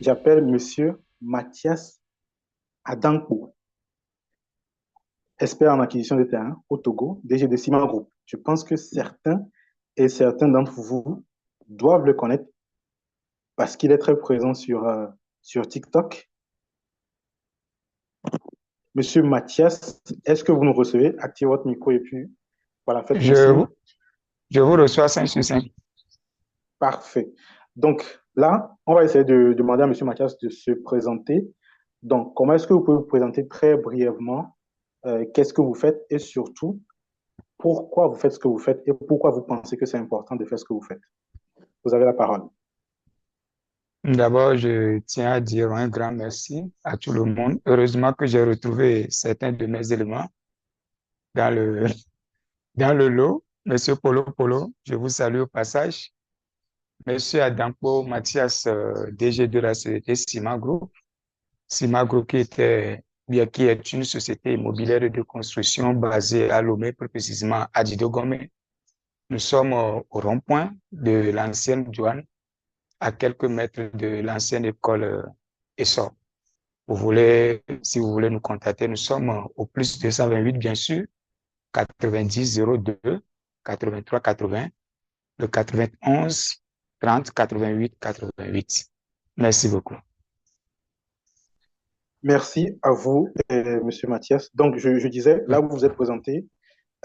J'appelle Monsieur Mathias Adankpo, expert en acquisition de terrain au Togo, DG de Ciment Group. Je pense que certains d'entre vous doivent le connaître parce qu'il est très présent sur TikTok. Monsieur Mathias, est-ce que vous nous recevez? Activez votre micro et puis voilà, faites-moi Je, signe. vous- je vous reçois 5 sur 5. Parfait. Donc là, on va essayer de demander à Monsieur Mathias de se présenter. Donc, comment est-ce que vous pouvez vous présenter très brièvement? Qu'est-ce que vous faites et surtout, pourquoi vous faites ce que vous faites et pourquoi vous pensez que c'est important de faire ce que vous faites. Vous avez la parole. D'abord, je tiens à dire un grand merci à tout le monde. Heureusement que j'ai retrouvé certains de mes éléments dans le, dans le lot. Monsieur Polo Polo, je vous salue au passage. Monsieur Adampo Mathias, DG de la société Cima Group. Cima Group qui est une société immobilière de construction basée à Lomé, plus précisément à Didogomé. Nous sommes au rond-point de l'ancienne douane, à quelques mètres de l'ancienne école ESSOR. Si vous voulez nous contacter, nous sommes au plus 228, bien sûr, 90 02 83 80, le 91 30 88 88. Merci beaucoup. Merci à vous, Monsieur Mathias. Donc, je disais, là où vous vous êtes présenté,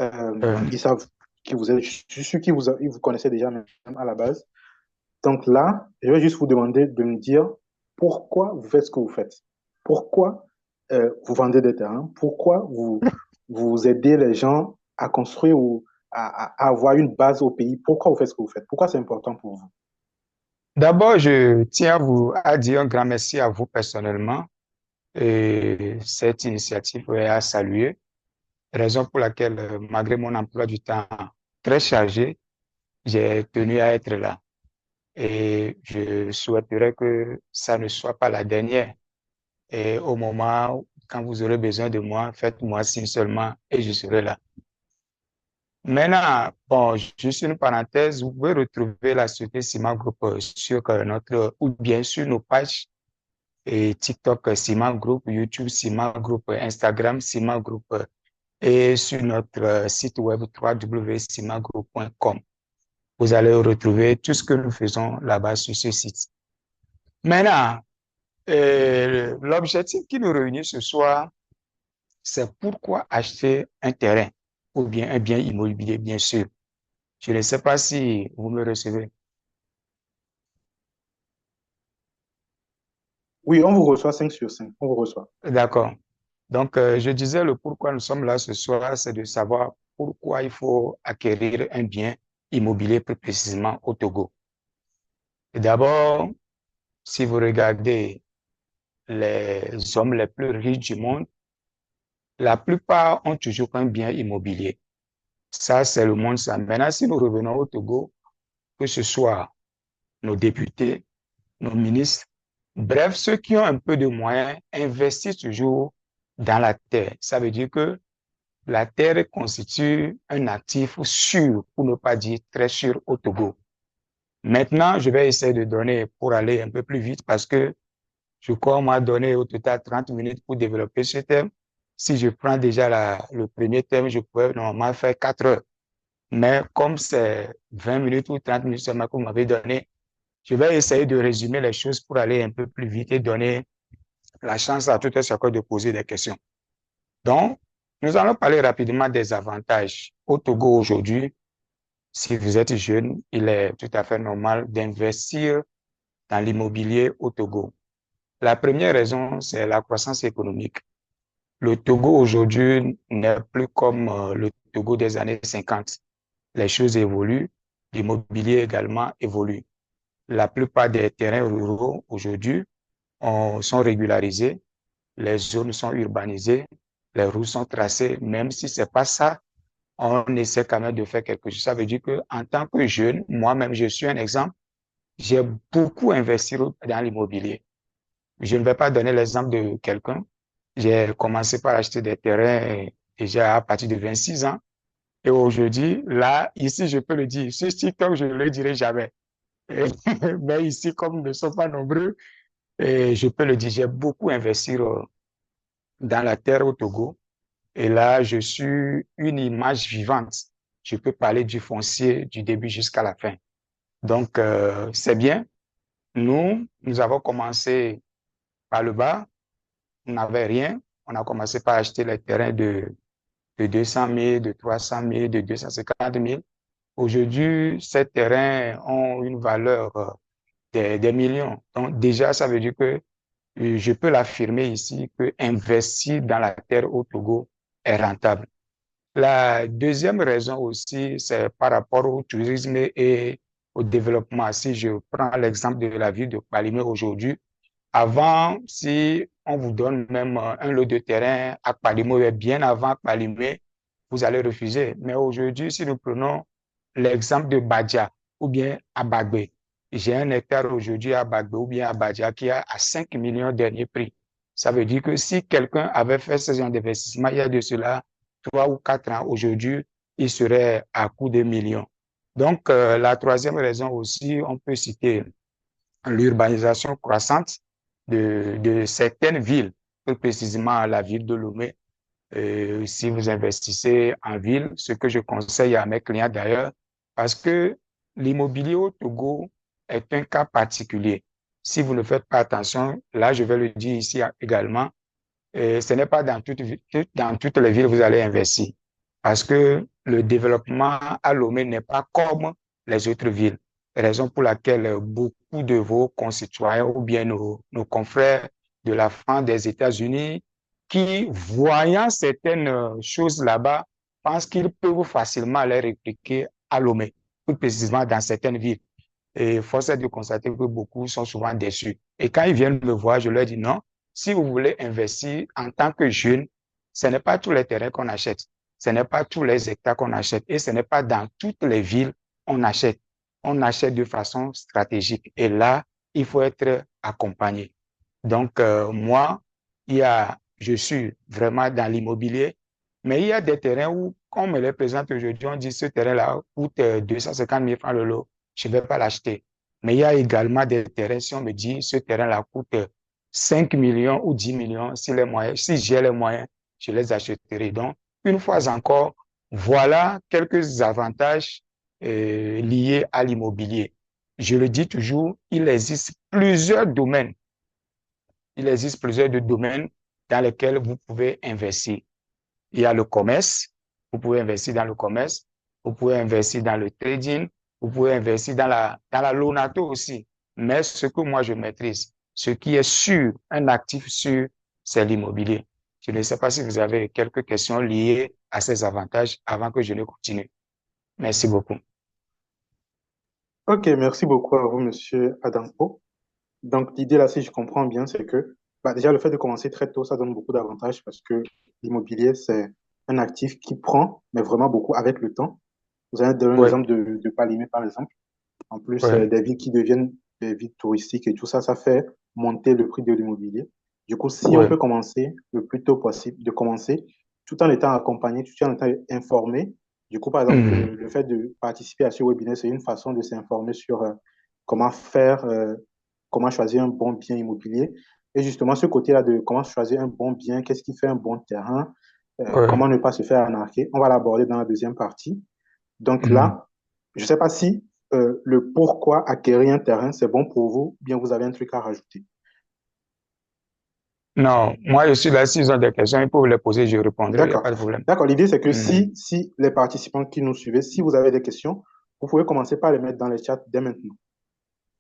Euh, ils savent qui vous êtes. Je suis sûr ils vous connaissaient déjà même à la base. Donc là, je vais juste vous demander de me dire pourquoi vous faites ce que vous faites. Pourquoi vous vendez des terrains? Pourquoi vous aidez les gens à construire ou à avoir une base au pays? Pourquoi vous faites ce que vous faites? Pourquoi c'est important pour vous? D'abord, je tiens à dire un grand merci à vous personnellement et cette initiative est à saluer, raison pour laquelle, malgré mon emploi du temps très chargé, j'ai tenu à être là. Et je souhaiterais que ça ne soit pas la dernière. Et au moment quand vous aurez besoin de moi, faites-moi signe seulement et je serai là. Maintenant, bon, juste une parenthèse, vous pouvez retrouver la société Cima Group sur ou bien sur nos pages et TikTok Cima Group, YouTube Cima Group, Instagram Cima Group et sur notre site web www.cimagroup.com. Vous allez retrouver tout ce que nous faisons là-bas sur ce site. Maintenant, l'objectif qui nous réunit ce soir, c'est pourquoi acheter un terrain ou bien un bien immobilier, bien sûr. Je ne sais pas si vous me recevez. Oui, on vous reçoit 5 sur 5. On vous reçoit. D'accord. Donc, je disais le pourquoi nous sommes là ce soir, c'est de savoir pourquoi il faut acquérir un bien immobilier plus précisément au Togo. Et d'abord, si vous regardez les hommes les plus riches du monde, la plupart ont toujours un bien immobilier. Ça, c'est le monde ça. Maintenant, si nous revenons au Togo, que ce soit nos députés, nos ministres, bref, ceux qui ont un peu de moyens investissent toujours dans la terre. Ça veut dire que la terre constitue un actif sûr, pour ne pas dire très sûr au Togo. Maintenant, je vais essayer de donner pour aller un peu plus vite parce que je crois qu'on m'a donné au total 30 minutes pour développer ce thème. Si je prends déjà le premier thème, je pourrais normalement faire 4 heures. Mais comme c'est 20 minutes ou 30 minutes seulement que vous m'avez donné, je vais essayer de résumer les choses pour aller un peu plus vite et donner la chance à tout un chacun de poser des questions. Donc, nous allons parler rapidement des avantages. Au Togo aujourd'hui, si vous êtes jeune, il est tout à fait normal d'investir dans l'immobilier au Togo. La première raison, c'est la croissance économique. Le Togo aujourd'hui n'est plus comme le Togo des années 50. Les choses évoluent, l'immobilier également évolue. La plupart des terrains ruraux aujourd'hui sont régularisés, les zones sont urbanisées, les routes sont tracées, même si c'est pas ça, on essaie quand même de faire quelque chose. Ça veut dire que en tant que jeune, moi-même, je suis un exemple, j'ai beaucoup investi dans l'immobilier. Je ne vais pas donner l'exemple de quelqu'un. J'ai commencé par acheter des terrains déjà à partir de 26 ans. Et aujourd'hui, là, ici, je peux le dire. Sur TikTok, je ne le dirai jamais. Mais ici, comme nous ne sommes pas nombreux, Et je peux le dire, j'ai beaucoup investi dans la terre au Togo. Et là, je suis une image vivante. Je peux parler du foncier du début jusqu'à la fin. Donc, c'est bien. Nous avons commencé par le bas. On n'avait rien. On a commencé par acheter les terrains de 200 000, de 300 000, de 250 000. Aujourd'hui, ces terrains ont une valeur des millions. Donc, déjà, ça veut dire que je peux l'affirmer ici que investir dans la terre au Togo est rentable. La deuxième raison aussi, c'est par rapport au tourisme et au développement. Si je prends l'exemple de la ville de Palimé aujourd'hui, avant, si on vous donne même un lot de terrain à Palimé, bien avant Palimé, vous allez refuser. Mais aujourd'hui, si nous prenons l'exemple de Badja ou bien à Bagbe, j'ai un hectare aujourd'hui à Bagbe ou bien à Badja qui est à 5 millions dernier prix. Ça veut dire que si quelqu'un avait fait ce genre d'investissement il y a de cela 3 ou 4 ans, aujourd'hui, il serait à coût de millions. Donc, la troisième raison aussi, on peut citer l'urbanisation croissante de certaines villes, plus précisément la ville de Lomé. Si vous investissez en ville, ce que je conseille à mes clients d'ailleurs, parce que l'immobilier au Togo est un cas particulier. Si vous ne faites pas attention, là, je vais le dire ici également, ce n'est pas dans toutes les villes que vous allez investir. Parce que le développement à Lomé n'est pas comme les autres villes. Raison pour laquelle beaucoup de vos concitoyens ou bien nos confrères de la France, des États-Unis, qui, voyant certaines choses là-bas, pensent qu'ils peuvent facilement les répliquer à Lomé, plus précisément dans certaines villes. Et force est de constater que beaucoup sont souvent déçus. Et quand ils viennent me voir, je leur dis non, si vous voulez investir en tant que jeune, ce n'est pas tous les terrains qu'on achète, ce n'est pas tous les hectares qu'on achète et ce n'est pas dans toutes les villes qu'on achète. On achète de façon stratégique et là, il faut être accompagné. Donc, moi, je suis vraiment dans l'immobilier, mais il y a des terrains où, comme on me les présente aujourd'hui, on dit ce terrain-là coûte 250 000 francs le lot, je ne vais pas l'acheter. Mais il y a également des terrains, si on me dit ce terrain-là coûte 5 millions ou 10 millions, si j'ai les moyens, je les achèterai. Donc, une fois encore, voilà quelques avantages liés à l'immobilier. Je le dis toujours, il existe plusieurs domaines dans lesquels vous pouvez investir. Il y a le commerce, vous pouvez investir dans le commerce, vous pouvez investir dans le trading, vous pouvez investir dans la lonato aussi. Mais ce que moi je maîtrise, ce qui est sûr, un actif sûr, c'est l'immobilier. Je ne sais pas si vous avez quelques questions liées à ces avantages avant que je ne continue. Merci beaucoup. Ok, merci beaucoup à vous, Monsieur Adampo. Donc, l'idée là, si je comprends bien, c'est que bah, déjà, le fait de commencer très tôt, ça donne beaucoup d'avantages parce que l'immobilier, c'est un actif qui prend, mais vraiment beaucoup avec le temps. Vous avez donné Oui, l'exemple de Palimé, par exemple. En plus, oui, des villes qui deviennent des villes touristiques et tout ça, ça fait monter le prix de l'immobilier. Du coup, si on oui, peut commencer le plus tôt possible, de commencer tout en étant accompagné, tout en étant informé. Du coup, par exemple, mhm, le fait de participer à ce webinaire, c'est une façon de s'informer sur comment faire, comment choisir un bon bien immobilier. Et justement, ce côté-là de comment choisir un bon bien, qu'est-ce qui fait un bon terrain, oui, comment ne pas se faire arnaquer, on va l'aborder dans la deuxième partie. Donc mhm. là, je ne sais pas si le pourquoi acquérir un terrain, c'est bon pour vous, bien vous avez un truc à rajouter. Non, moi je suis là, s'ils ont des questions, ils peuvent les poser, je répondrai, il n'y a D'accord. pas de problème. D'accord. L'idée, c'est que Mhm. si les participants qui nous suivent, si vous avez des questions, vous pouvez commencer par les mettre dans les chats dès maintenant.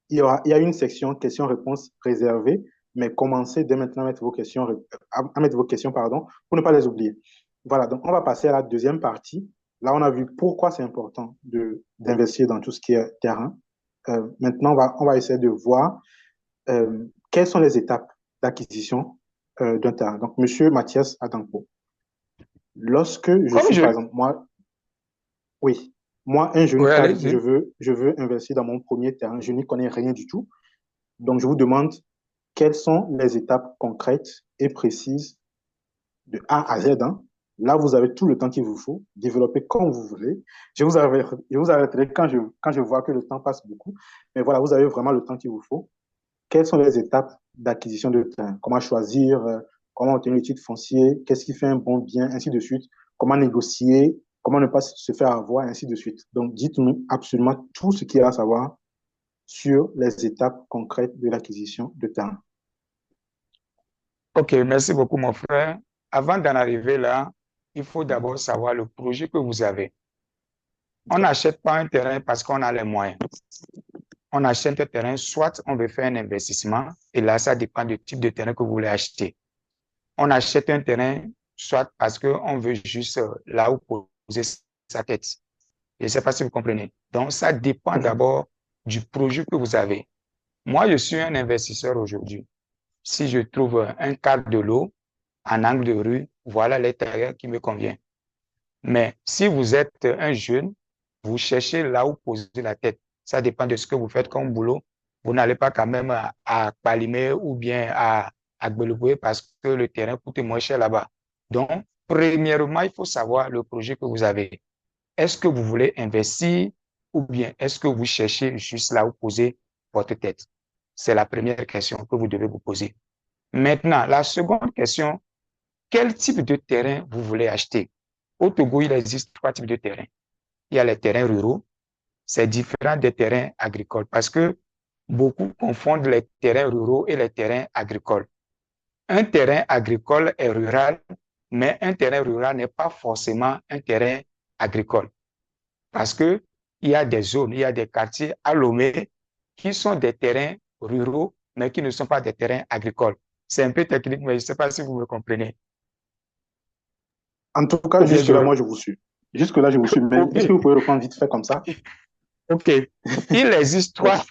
Il y a une section questions-réponses réservée, mais commencez dès maintenant à mettre vos questions, pardon, pour ne pas les oublier. Voilà, donc on va passer à la deuxième partie. Là, on a vu pourquoi c'est important d'investir dans tout ce qui est terrain. Maintenant, on va essayer de voir quelles sont les étapes d'acquisition d'un terrain. Donc, Monsieur Mathias Adanko, lorsque je Comme suis, je... par exemple, moi, oui, moi, un jeune Oui, cadre, allez-y. je veux investir dans mon premier terrain, je n'y connais rien du tout. Donc, je vous demande quelles sont les étapes concrètes et précises de A à Z, hein. Là, vous avez tout le temps qu'il vous faut, développer comme vous voulez. Je vous arrêterai quand je vois que le temps passe beaucoup. Mais voilà, vous avez vraiment le temps qu'il vous faut. Quelles sont les étapes d'acquisition de terrain. Comment choisir, comment obtenir le titre foncier, qu'est-ce qui fait un bon bien, ainsi de suite. Comment négocier, comment ne pas se faire avoir, ainsi de suite. Donc, dites-nous absolument tout ce qu'il y a à savoir sur les étapes concrètes de l'acquisition de terrain. OK, merci beaucoup, mon frère. Avant d'en arriver là, il faut d'abord savoir le projet que vous avez. On n'achète pas un terrain parce qu'on a les moyens. On achète un terrain, soit on veut faire un investissement, et là, ça dépend du type de terrain que vous voulez acheter. On achète un terrain, soit parce qu'on veut juste là où poser sa tête. Je ne sais pas si vous comprenez. Donc, ça dépend d'abord du projet que vous avez. Moi, je suis un investisseur aujourd'hui. Si je trouve un quart de lot en angle de rue, voilà les terrains qui me convient. Mais si vous êtes un jeune, vous cherchez là où poser la tête. Ça dépend de ce que vous faites comme boulot. Vous n'allez pas quand même à Palimé ou bien à Gbeleboué parce que le terrain coûte moins cher là-bas. Donc, premièrement, il faut savoir le projet que vous avez. Est-ce que vous voulez investir ou bien est-ce que vous cherchez juste là où poser votre tête? C'est la première question que vous devez vous poser. Maintenant, la seconde question, quel type de terrain vous voulez acheter? Au Togo, il existe trois types de terrains. Il y a les terrains ruraux, c'est différent des terrains agricoles parce que beaucoup confondent les terrains ruraux et les terrains agricoles. Un terrain agricole est rural, mais un terrain rural n'est pas forcément un terrain agricole parce que il y a des zones, il y a des quartiers à Lomé qui sont des terrains ruraux, mais qui ne sont pas des terrains agricoles. C'est un peu technique, mais je ne sais pas si vous me comprenez. En tout cas, Ou bien jusque-là, moi, je vous suis. Jusque-là, je vous suis. Mais OK. est-ce que vous pouvez reprendre vite fait comme ça? OK. Il existe trois.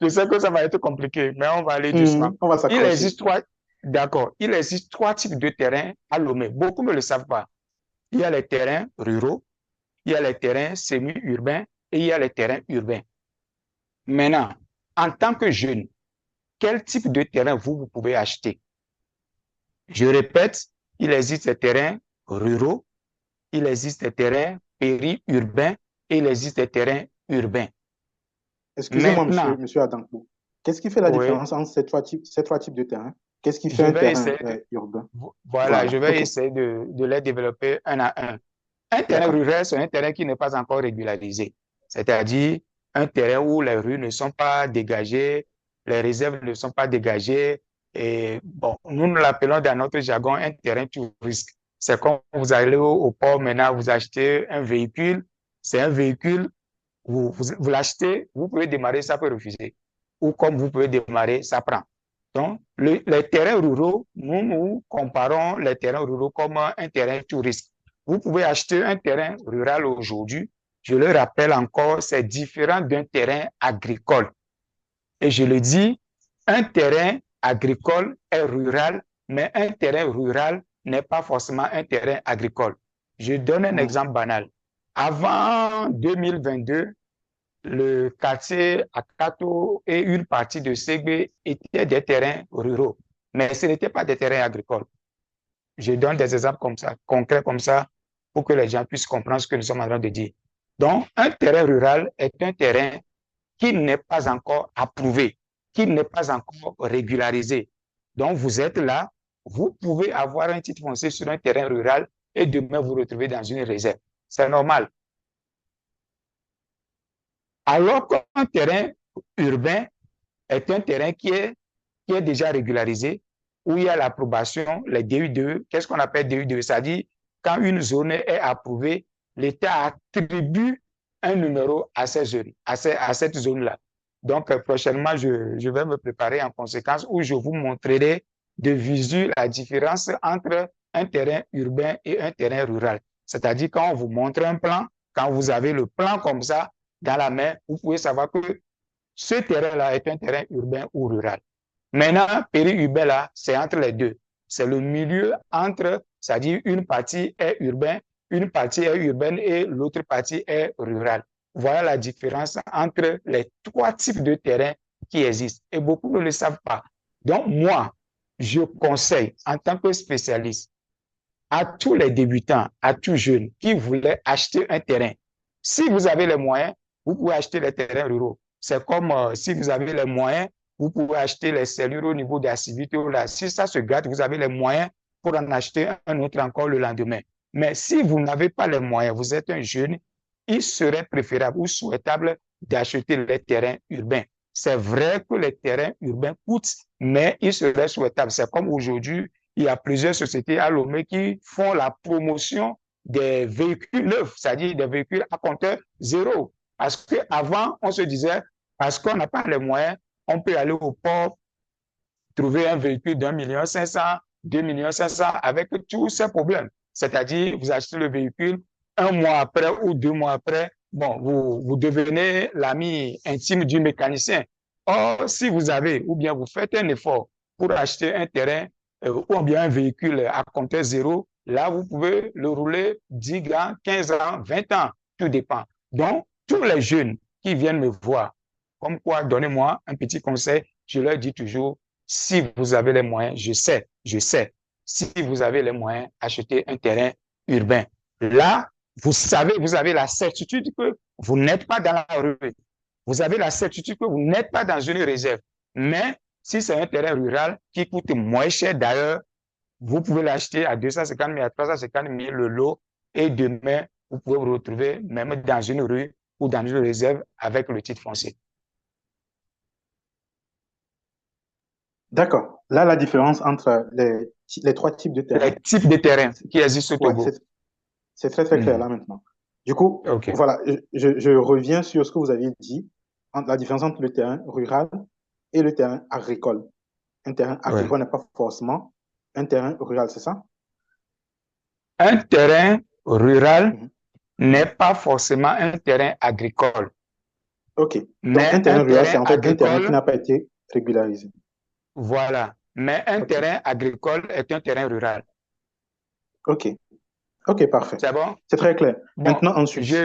Je sais que ça va être compliqué, mais on va aller doucement. On va Il s'accrocher. existe trois. D'accord. Il existe trois types de terrains à Lomé. Beaucoup ne le savent pas. Il y a les terrains ruraux, il y a les terrains semi-urbains et il y a les terrains urbains. Maintenant, en tant que jeune, quel type de terrain vous pouvez acheter? Je répète, il existe des terrains ruraux, il existe des terrains périurbains et il existe des terrains urbains. Excusez-moi, Maintenant, monsieur Adankou. Qu'est-ce qui fait la oui, différence entre ces trois types de terrains? Qu'est-ce qui fait je un vais terrain essayer de, urbain? voilà, je Voilà, vais OK. essayer de les développer un à un. Un terrain D'accord. rural, c'est un terrain qui n'est pas encore régularisé. C'est-à-dire un terrain où les rues ne sont pas dégagées, les réserves ne sont pas dégagées. Et bon, nous l'appelons dans notre jargon un terrain touriste. C'est comme vous allez au port maintenant, vous achetez un véhicule. C'est un véhicule, vous l'achetez, vous pouvez démarrer, ça peut refuser. Ou comme vous pouvez démarrer, ça prend. Donc, les terrains ruraux, nous comparons les terrains ruraux comme un terrain touriste. Vous pouvez acheter un terrain rural aujourd'hui. Je le rappelle encore, c'est différent d'un terrain agricole. Et je le dis, un terrain agricole est rural, mais un terrain rural n'est pas forcément un terrain agricole. Je donne un exemple banal. Avant 2022, le quartier Akato et une partie de Ségué étaient des terrains ruraux, mais ce n'étaient pas des terrains agricoles. Je donne des exemples comme ça, concrets comme ça, pour que les gens puissent comprendre ce que nous sommes en train de dire. Donc, un terrain rural est un terrain qui n'est pas encore approuvé, qui n'est pas encore régularisé. Donc, vous êtes là, vous pouvez avoir un titre foncier sur un terrain rural et demain vous retrouvez dans une réserve. C'est normal. Alors qu'un terrain urbain est un terrain qui est déjà régularisé, où il y a l'approbation, les DU2. Qu'est-ce qu'on appelle DU2? C'est-à-dire, quand une zone est approuvée, l'État attribue un numéro à, à cette zone-là. Donc, prochainement, je vais me préparer en conséquence où je vous montrerai de visu la différence entre un terrain urbain et un terrain rural. C'est-à-dire, quand on vous montre un plan, quand vous avez le plan comme ça dans la main, vous pouvez savoir que ce terrain-là est un terrain urbain ou rural. Maintenant, périurbain, là, c'est entre les deux. C'est le milieu entre, c'est-à-dire une partie est urbaine, une partie est urbaine et l'autre partie est rurale. Voilà la différence entre les trois types de terrains qui existent. Et beaucoup ne le savent pas. Donc, moi, je conseille, en tant que spécialiste, à tous les débutants, à tous jeunes qui voulaient acheter un terrain. Si vous avez les moyens, vous pouvez acheter les terrains ruraux. C'est comme si vous avez les moyens, vous pouvez acheter les cellules au niveau de la civité. Si ça se gâte, vous avez les moyens pour en acheter un autre encore le lendemain. Mais si vous n'avez pas les moyens, vous êtes un jeune, il serait préférable ou souhaitable d'acheter les terrains urbains. C'est vrai que les terrains urbains coûtent, mais il serait souhaitable. C'est comme aujourd'hui, il y a plusieurs sociétés à Lomé qui font la promotion des véhicules neufs, c'est-à-dire des véhicules à compteur zéro. Parce qu'avant, on se disait, parce qu'on n'a pas les moyens, on peut aller au port, trouver un véhicule d'1,5 million, 2,5 millions avec tous ces problèmes. C'est-à-dire, vous achetez le véhicule, un mois après ou 2 mois après, bon, vous devenez l'ami intime du mécanicien. Or, si vous avez, ou bien vous faites un effort pour acheter un terrain ou bien un véhicule à compteur zéro, là, vous pouvez le rouler 10 ans, 15 ans, 20 ans, tout dépend. Donc, tous les jeunes qui viennent me voir, comme quoi, donnez-moi un petit conseil, je leur dis toujours, si vous avez les moyens, je sais, si vous avez les moyens, achetez un terrain urbain. Là, vous savez, vous avez la certitude que vous n'êtes pas dans la rue. Vous avez la certitude que vous n'êtes pas dans une réserve. Mais si c'est un terrain rural qui coûte moins cher d'ailleurs, vous pouvez l'acheter à 250 000, à 350 000 le lot et demain, vous pouvez vous retrouver même dans une rue ou dans une réserve avec le titre foncier. D'accord. Là, la différence entre les trois types de terrains, Les types de terrains qui existent au ouais, Togo. c'est très, très clair là maintenant. Du coup, OK. voilà, je reviens sur ce que vous aviez dit, la différence entre le terrain rural et le terrain agricole. Un terrain Ouais. agricole n'est pas forcément un terrain rural, c'est ça? Un terrain rural Mhm. n'est pas forcément un terrain agricole, OK. Donc, un mais un terrain rural, c'est terrain en fait un terrain qui agricole, n'a pas été régularisé. voilà. Mais un OK. terrain agricole est un terrain rural. OK. OK, parfait. C'est bon? C'est très clair. Bon, Maintenant, ensuite.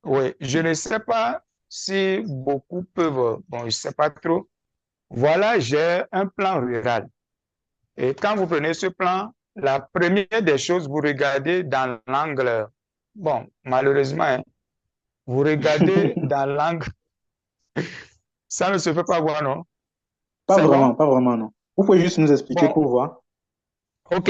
oui, je ne sais pas si beaucoup peuvent, bon, je ne sais pas trop. Voilà, j'ai un plan rural. Et quand vous prenez ce plan, la première des choses, vous regardez dans l'angle, bon, malheureusement, hein, vous regardez dans l'angle, ça ne se fait pas voir, non? C'est bon? Pas vraiment, non. Vous pouvez juste nous expliquer Bon, pour voir. OK.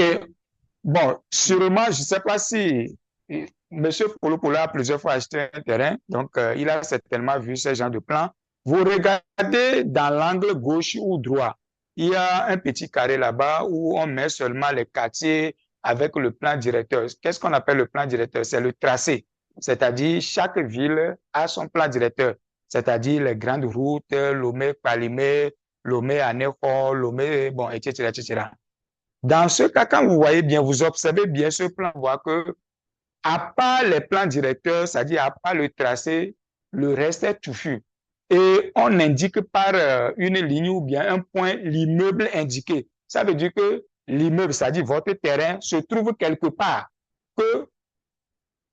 Bon, sûrement, je ne sais pas si M. Polo Polo a plusieurs fois acheté un terrain, donc il a certainement vu ce genre de plan. Vous regardez dans l'angle gauche ou droit, il y a un petit carré là-bas où on met seulement les quartiers avec le plan directeur. Qu'est-ce qu'on appelle le plan directeur? C'est le tracé, c'est-à-dire chaque ville a son plan directeur, c'est-à-dire les grandes routes, Lomé-Palimé, Lomé-Anéfort, Lomé, bon, etc., etc. Dans ce cas, quand vous voyez bien, vous observez bien ce plan, vous voyez que, à part les plans directeurs, c'est-à-dire à part le tracé, le reste est touffu. Et on indique par une ligne ou bien un point l'immeuble indiqué. Ça veut dire que l'immeuble, c'est-à-dire votre terrain, se trouve quelque part que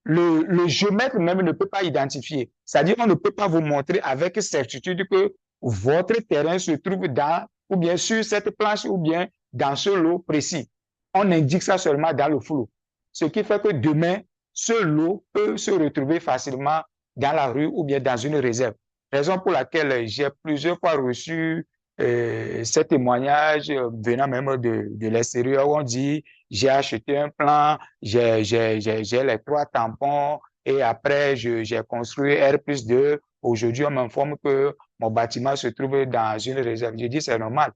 le géomètre même ne peut pas identifier. C'est-à-dire qu'on ne peut pas vous montrer avec certitude que votre terrain se trouve dans, ou bien sur cette planche, ou bien dans ce lot précis. On indique ça seulement dans le flou. Ce qui fait que demain, ce lot peut se retrouver facilement dans la rue ou bien dans une réserve. Raison pour laquelle j'ai plusieurs fois reçu ces témoignages venant même de l'extérieur où on dit j'ai acheté un plan, j'ai les 3 tampons et après j'ai construit R+2. Aujourd'hui, on m'informe que mon bâtiment se trouve dans une réserve. Je dis c'est normal.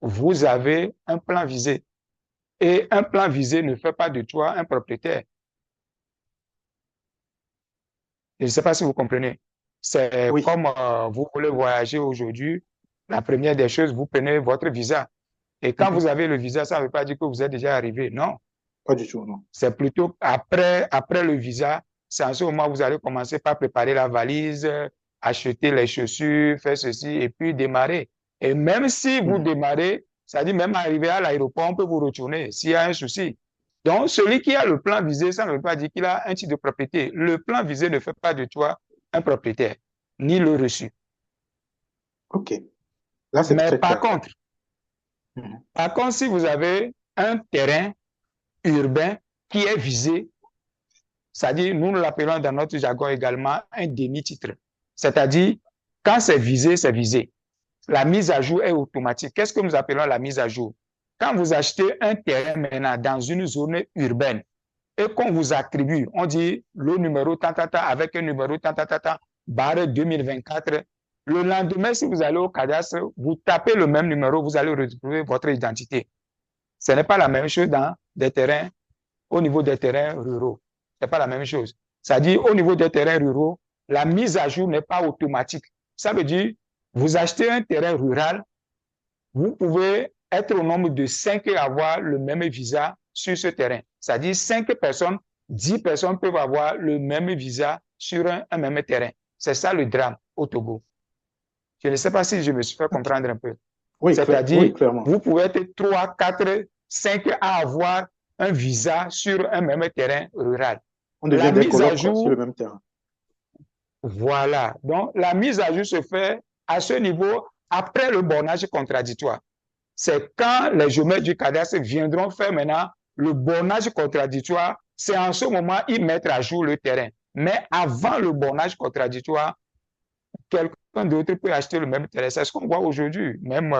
Vous avez un plan visé et un plan visé ne fait pas de toi un propriétaire. Je ne sais pas si vous comprenez. C'est Oui. comme vous voulez voyager aujourd'hui. La première des choses, vous prenez votre visa. Et quand Mhm. vous avez le visa, ça ne veut pas dire que vous êtes déjà arrivé. Non. Pas du tout, non. C'est plutôt après le visa, c'est en ce moment que vous allez commencer par préparer la valise, acheter les chaussures, faire ceci et puis démarrer. Et même si vous Mhm. démarrez, ça dit même arriver à l'aéroport, on peut vous retourner s'il y a un souci. Donc, celui qui a le plan visé, ça ne veut pas dire qu'il a un titre de propriété. Le plan visé ne fait pas de toi un propriétaire, ni le reçu. OK. Là, c'est Mais très clair. Mhm. par contre, si vous avez un terrain urbain qui est visé, c'est-à-dire, nous l'appelons dans notre jargon également un demi-titre. C'est-à-dire, quand c'est visé, c'est visé. la mise à jour est automatique. Qu'est-ce que nous appelons la mise à jour? Quand vous achetez un terrain maintenant dans une zone urbaine et qu'on vous attribue, on dit le numéro tata avec un numéro tata barre 2024. Le lendemain, si vous allez au cadastre, vous tapez le même numéro, vous allez retrouver votre identité. Ce n'est pas la même chose dans des terrains, au niveau des terrains ruraux. Ce n'est pas la même chose. C'est-à-dire, au niveau des terrains ruraux, la mise à jour n'est pas automatique. Ça veut dire, vous achetez un terrain rural, vous pouvez être au nombre de 5 et avoir le même visa sur ce terrain. C'est-à-dire 5 personnes, 10 personnes peuvent avoir le même visa sur un même terrain. C'est ça le drame au Togo. Je ne sais pas si je me suis fait comprendre un peu. Oui, c'est-à-dire, clairement. vous pouvez être 3, 4, 5 à avoir un visa sur un même terrain rural. On devient des colocs sur le même terrain. Voilà. Donc, la mise à jour se fait à ce niveau après le bornage contradictoire. C'est quand les géomètres du cadastre viendront faire maintenant le bornage contradictoire, c'est en ce moment ils mettent à jour le terrain. Mais avant le bornage contradictoire, quelqu'un d'autre peut acheter le même terrain. C'est ce qu'on voit aujourd'hui, même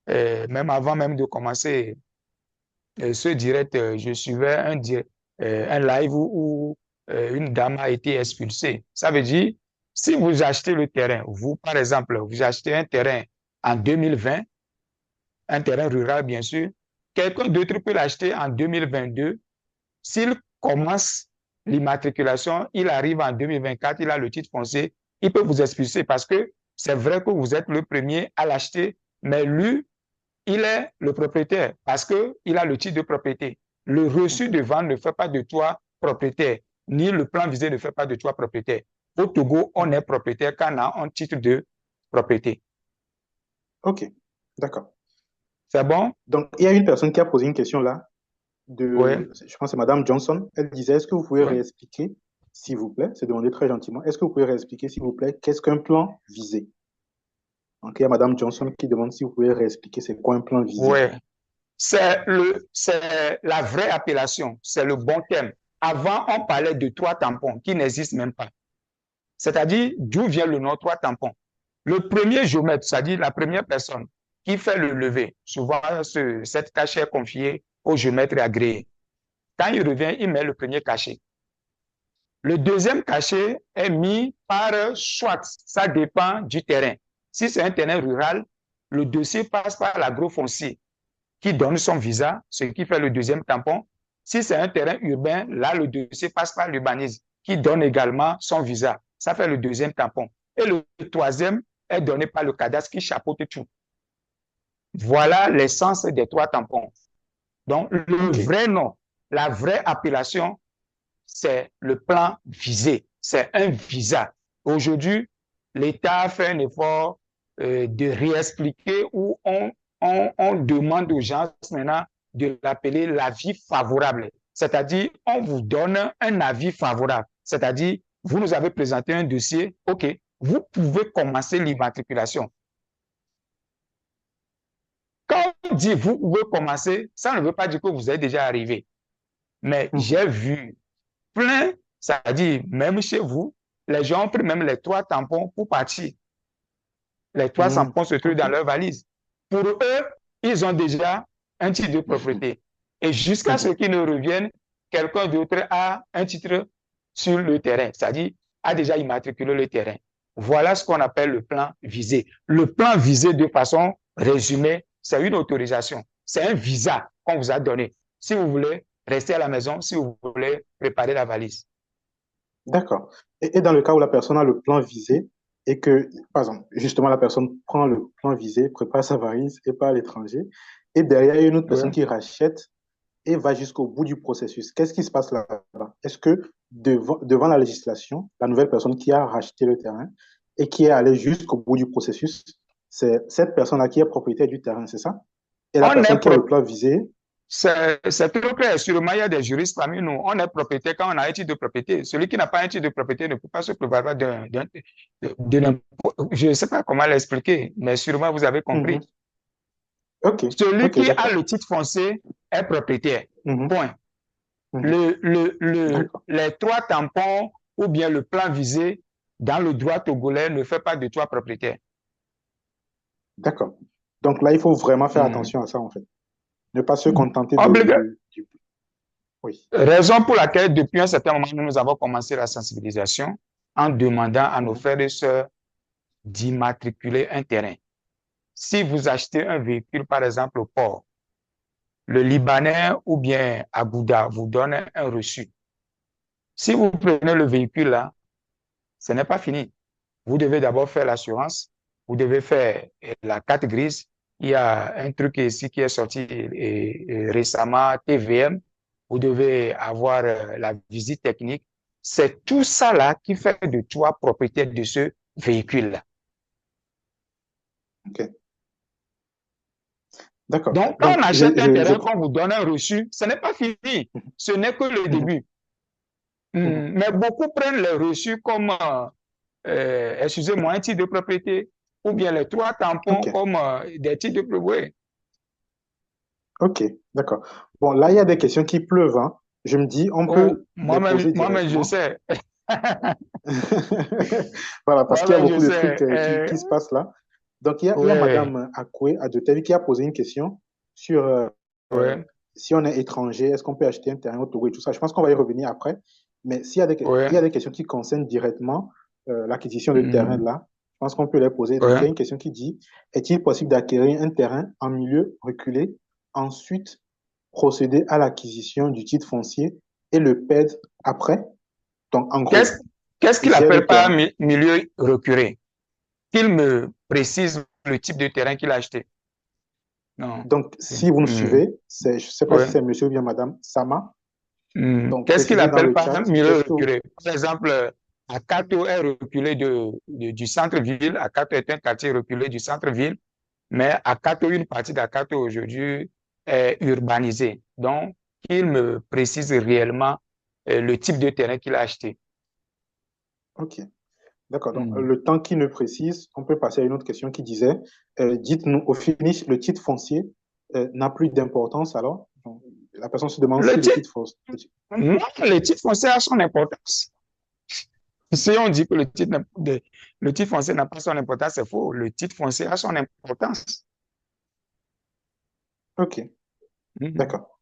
avant même de commencer ce direct, je suivais un live où une dame a été expulsée. Ça veut dire, si vous achetez le terrain, vous, par exemple, vous achetez un terrain en 2020, un terrain rural, bien sûr, quelqu'un d'autre peut l'acheter en 2022. S'il commence l'immatriculation, il arrive en 2024, il a le titre foncier, il peut vous expulser parce que c'est vrai que vous êtes le premier à l'acheter, mais lui, il est le propriétaire parce qu'il a le titre de propriété. Le reçu de vente ne fait pas de toi propriétaire, ni le plan visé ne fait pas de toi propriétaire. Au Togo, on est propriétaire quand on a un titre de propriété. Ok, d'accord. C'est bon? Donc, il y a une personne qui a posé une question là, Oui. je pense que c'est Madame Johnson. Elle disait, est-ce que vous pouvez Oui. réexpliquer, s'il vous plaît, c'est demandé très gentiment, est-ce que vous pouvez réexpliquer, s'il vous plaît, qu'est-ce qu'un plan visé? Donc, il y a Madame Johnson qui demande si vous pouvez réexpliquer c'est quoi un plan visé. Oui. C'est la vraie appellation, c'est le bon terme. Avant, on parlait de 3 tampons qui n'existent même pas. C'est-à-dire, d'où vient le nom 3 tampons? Le premier géomètre, c'est-à-dire la première personne qui fait le lever, souvent cette tâche est confiée au géomètre agréé. Quand il revient, il met le premier cachet. Le deuxième cachet est mis par soit, ça dépend du terrain. Si c'est un terrain rural, le dossier passe par l'agrofoncier qui donne son visa, ce qui fait le deuxième tampon. Si c'est un terrain urbain, là, le dossier passe par l'urbanisme qui donne également son visa. Ça fait le deuxième tampon. Et le troisième est donné par le cadastre qui chapeaute tout. Voilà l'essence des 3 tampons. Donc, le vrai nom, la vraie appellation, c'est le plan visé. C'est un visa. Aujourd'hui, l'État a fait un effort de réexpliquer où on demande aux gens maintenant de l'appeler l'avis favorable. C'est-à-dire, on vous donne un avis favorable. C'est-à-dire, vous nous avez présenté un dossier, OK, vous pouvez commencer l'immatriculation. Quand on dit vous pouvez commencer, ça ne veut pas dire que vous êtes déjà arrivé. Mais j'ai vu plein, c'est-à-dire même chez vous, les gens ont pris même les 3 tampons pour partir. Les 3 tampons se trouvent dans leur valise. Pour eux, ils ont déjà un titre de propriété. Et jusqu'à ce qu'ils ne reviennent, quelqu'un d'autre a un titre sur le terrain, c'est-à-dire a déjà immatriculé le terrain. Voilà ce qu'on appelle le plan visé. Le plan visé, de façon résumée, c'est une autorisation. C'est un visa qu'on vous a donné. Si vous voulez rester à la maison, si vous voulez préparer la valise. D'accord. Et dans le cas où la personne a le plan visé et que, par exemple, justement, la personne prend le plan visé, prépare sa valise et part à l'étranger, et derrière, il y a une autre personne qui rachète et va jusqu'au bout du processus. Qu'est-ce qui se passe là-bas? Est-ce que devant la législation, la nouvelle personne qui a racheté le terrain et qui est allée jusqu'au bout du processus, c'est cette personne-là qui est propriétaire du terrain, c'est ça? Et la personne qui a le plan visé. C'est trop clair. Sûrement, il y a des juristes parmi nous. On est propriétaire quand on a un titre de propriété. Celui qui n'a pas un titre de propriété ne peut pas se prévaloir je ne sais pas comment l'expliquer, mais sûrement vous avez compris. Celui qui a le titre foncier est propriétaire. Point. Les 3 tampons ou bien le plan visé dans le droit togolais ne fait pas de toi propriétaire. D'accord. Donc là, il faut vraiment faire Hmm. attention à ça, en fait. Ne pas se contenter Obliga- Oui. Raison pour laquelle, depuis un certain moment, nous avons commencé la sensibilisation en demandant à nos Mhm. frères et sœurs d'immatriculer un terrain. Si vous achetez un véhicule, par exemple, au port, le Libanais ou bien Abuda vous donne un reçu. Si vous prenez le véhicule là, ce n'est pas fini. Vous devez d'abord faire l'assurance, vous devez faire la carte grise. Il y a un truc ici qui est sorti récemment, TVM. Vous devez avoir la visite technique. C'est tout ça là qui fait de toi propriétaire de ce véhicule-là. OK. D'accord. Donc, quand on Donc, achète un terrain, qu'on vous donne un reçu, ce n'est pas fini. Ce n'est que le Mhm. début. Mhm. Mais beaucoup prennent les reçus comme, excusez-moi, un titre de propriété, ou bien les trois tampons OK. comme des titres de propriété. OK. D'accord. Bon, là, il y a des questions qui pleuvent, hein. Je me dis, on Oh, peut les poser moi-même, je directement. sais. Voilà, parce qu'il y a Moi-même, je beaucoup de trucs sais. qui se passent là. Donc, il y a Ouais, Madame Akwe Adotevi qui a posé une question sur ouais, si on est étranger, est-ce qu'on peut acheter un terrain au Togo et tout ça. Je pense qu'on va y revenir après. Mais il y a ouais, des questions qui concernent directement l'acquisition de terrain mm, là, je pense qu'on peut les poser. Donc, il y ouais. a une question qui dit, est-il possible d'acquérir un terrain en milieu reculé, ensuite procéder à l'acquisition du titre foncier et le perdre après? Donc, en Qu'est-ce, gros, qu'est-ce qu'il j'ai le appelle par terrain. milieu reculé? Qu'il me précise le type de terrain qu'il a acheté. Non. Donc, si vous me Mm, suivez, je ne sais pas si ouais. c'est monsieur ou bien madame Sama. Donc, Qu'est-ce qu'il précisez dans appelle le par chat, milieu est-ce que reculé? Par exemple, Akato est reculé du centre-ville. Akato est un quartier reculé du centre-ville, mais Akato, une partie d'Akato aujourd'hui est urbanisée. Donc, qu'il me précise réellement le type de terrain qu'il a acheté. OK, d'accord. Donc, Mm. le temps qui ne précise, on peut passer à une autre question qui disait, dites-nous au finish, le titre foncier n'a plus d'importance alors? Donc, la personne se demande Le si le titre, titre foncier... non, le titre foncier a son importance. Si on dit que le titre foncier n'a pas son importance, c'est faux. Le titre foncier a son importance. OK, Mm. d'accord.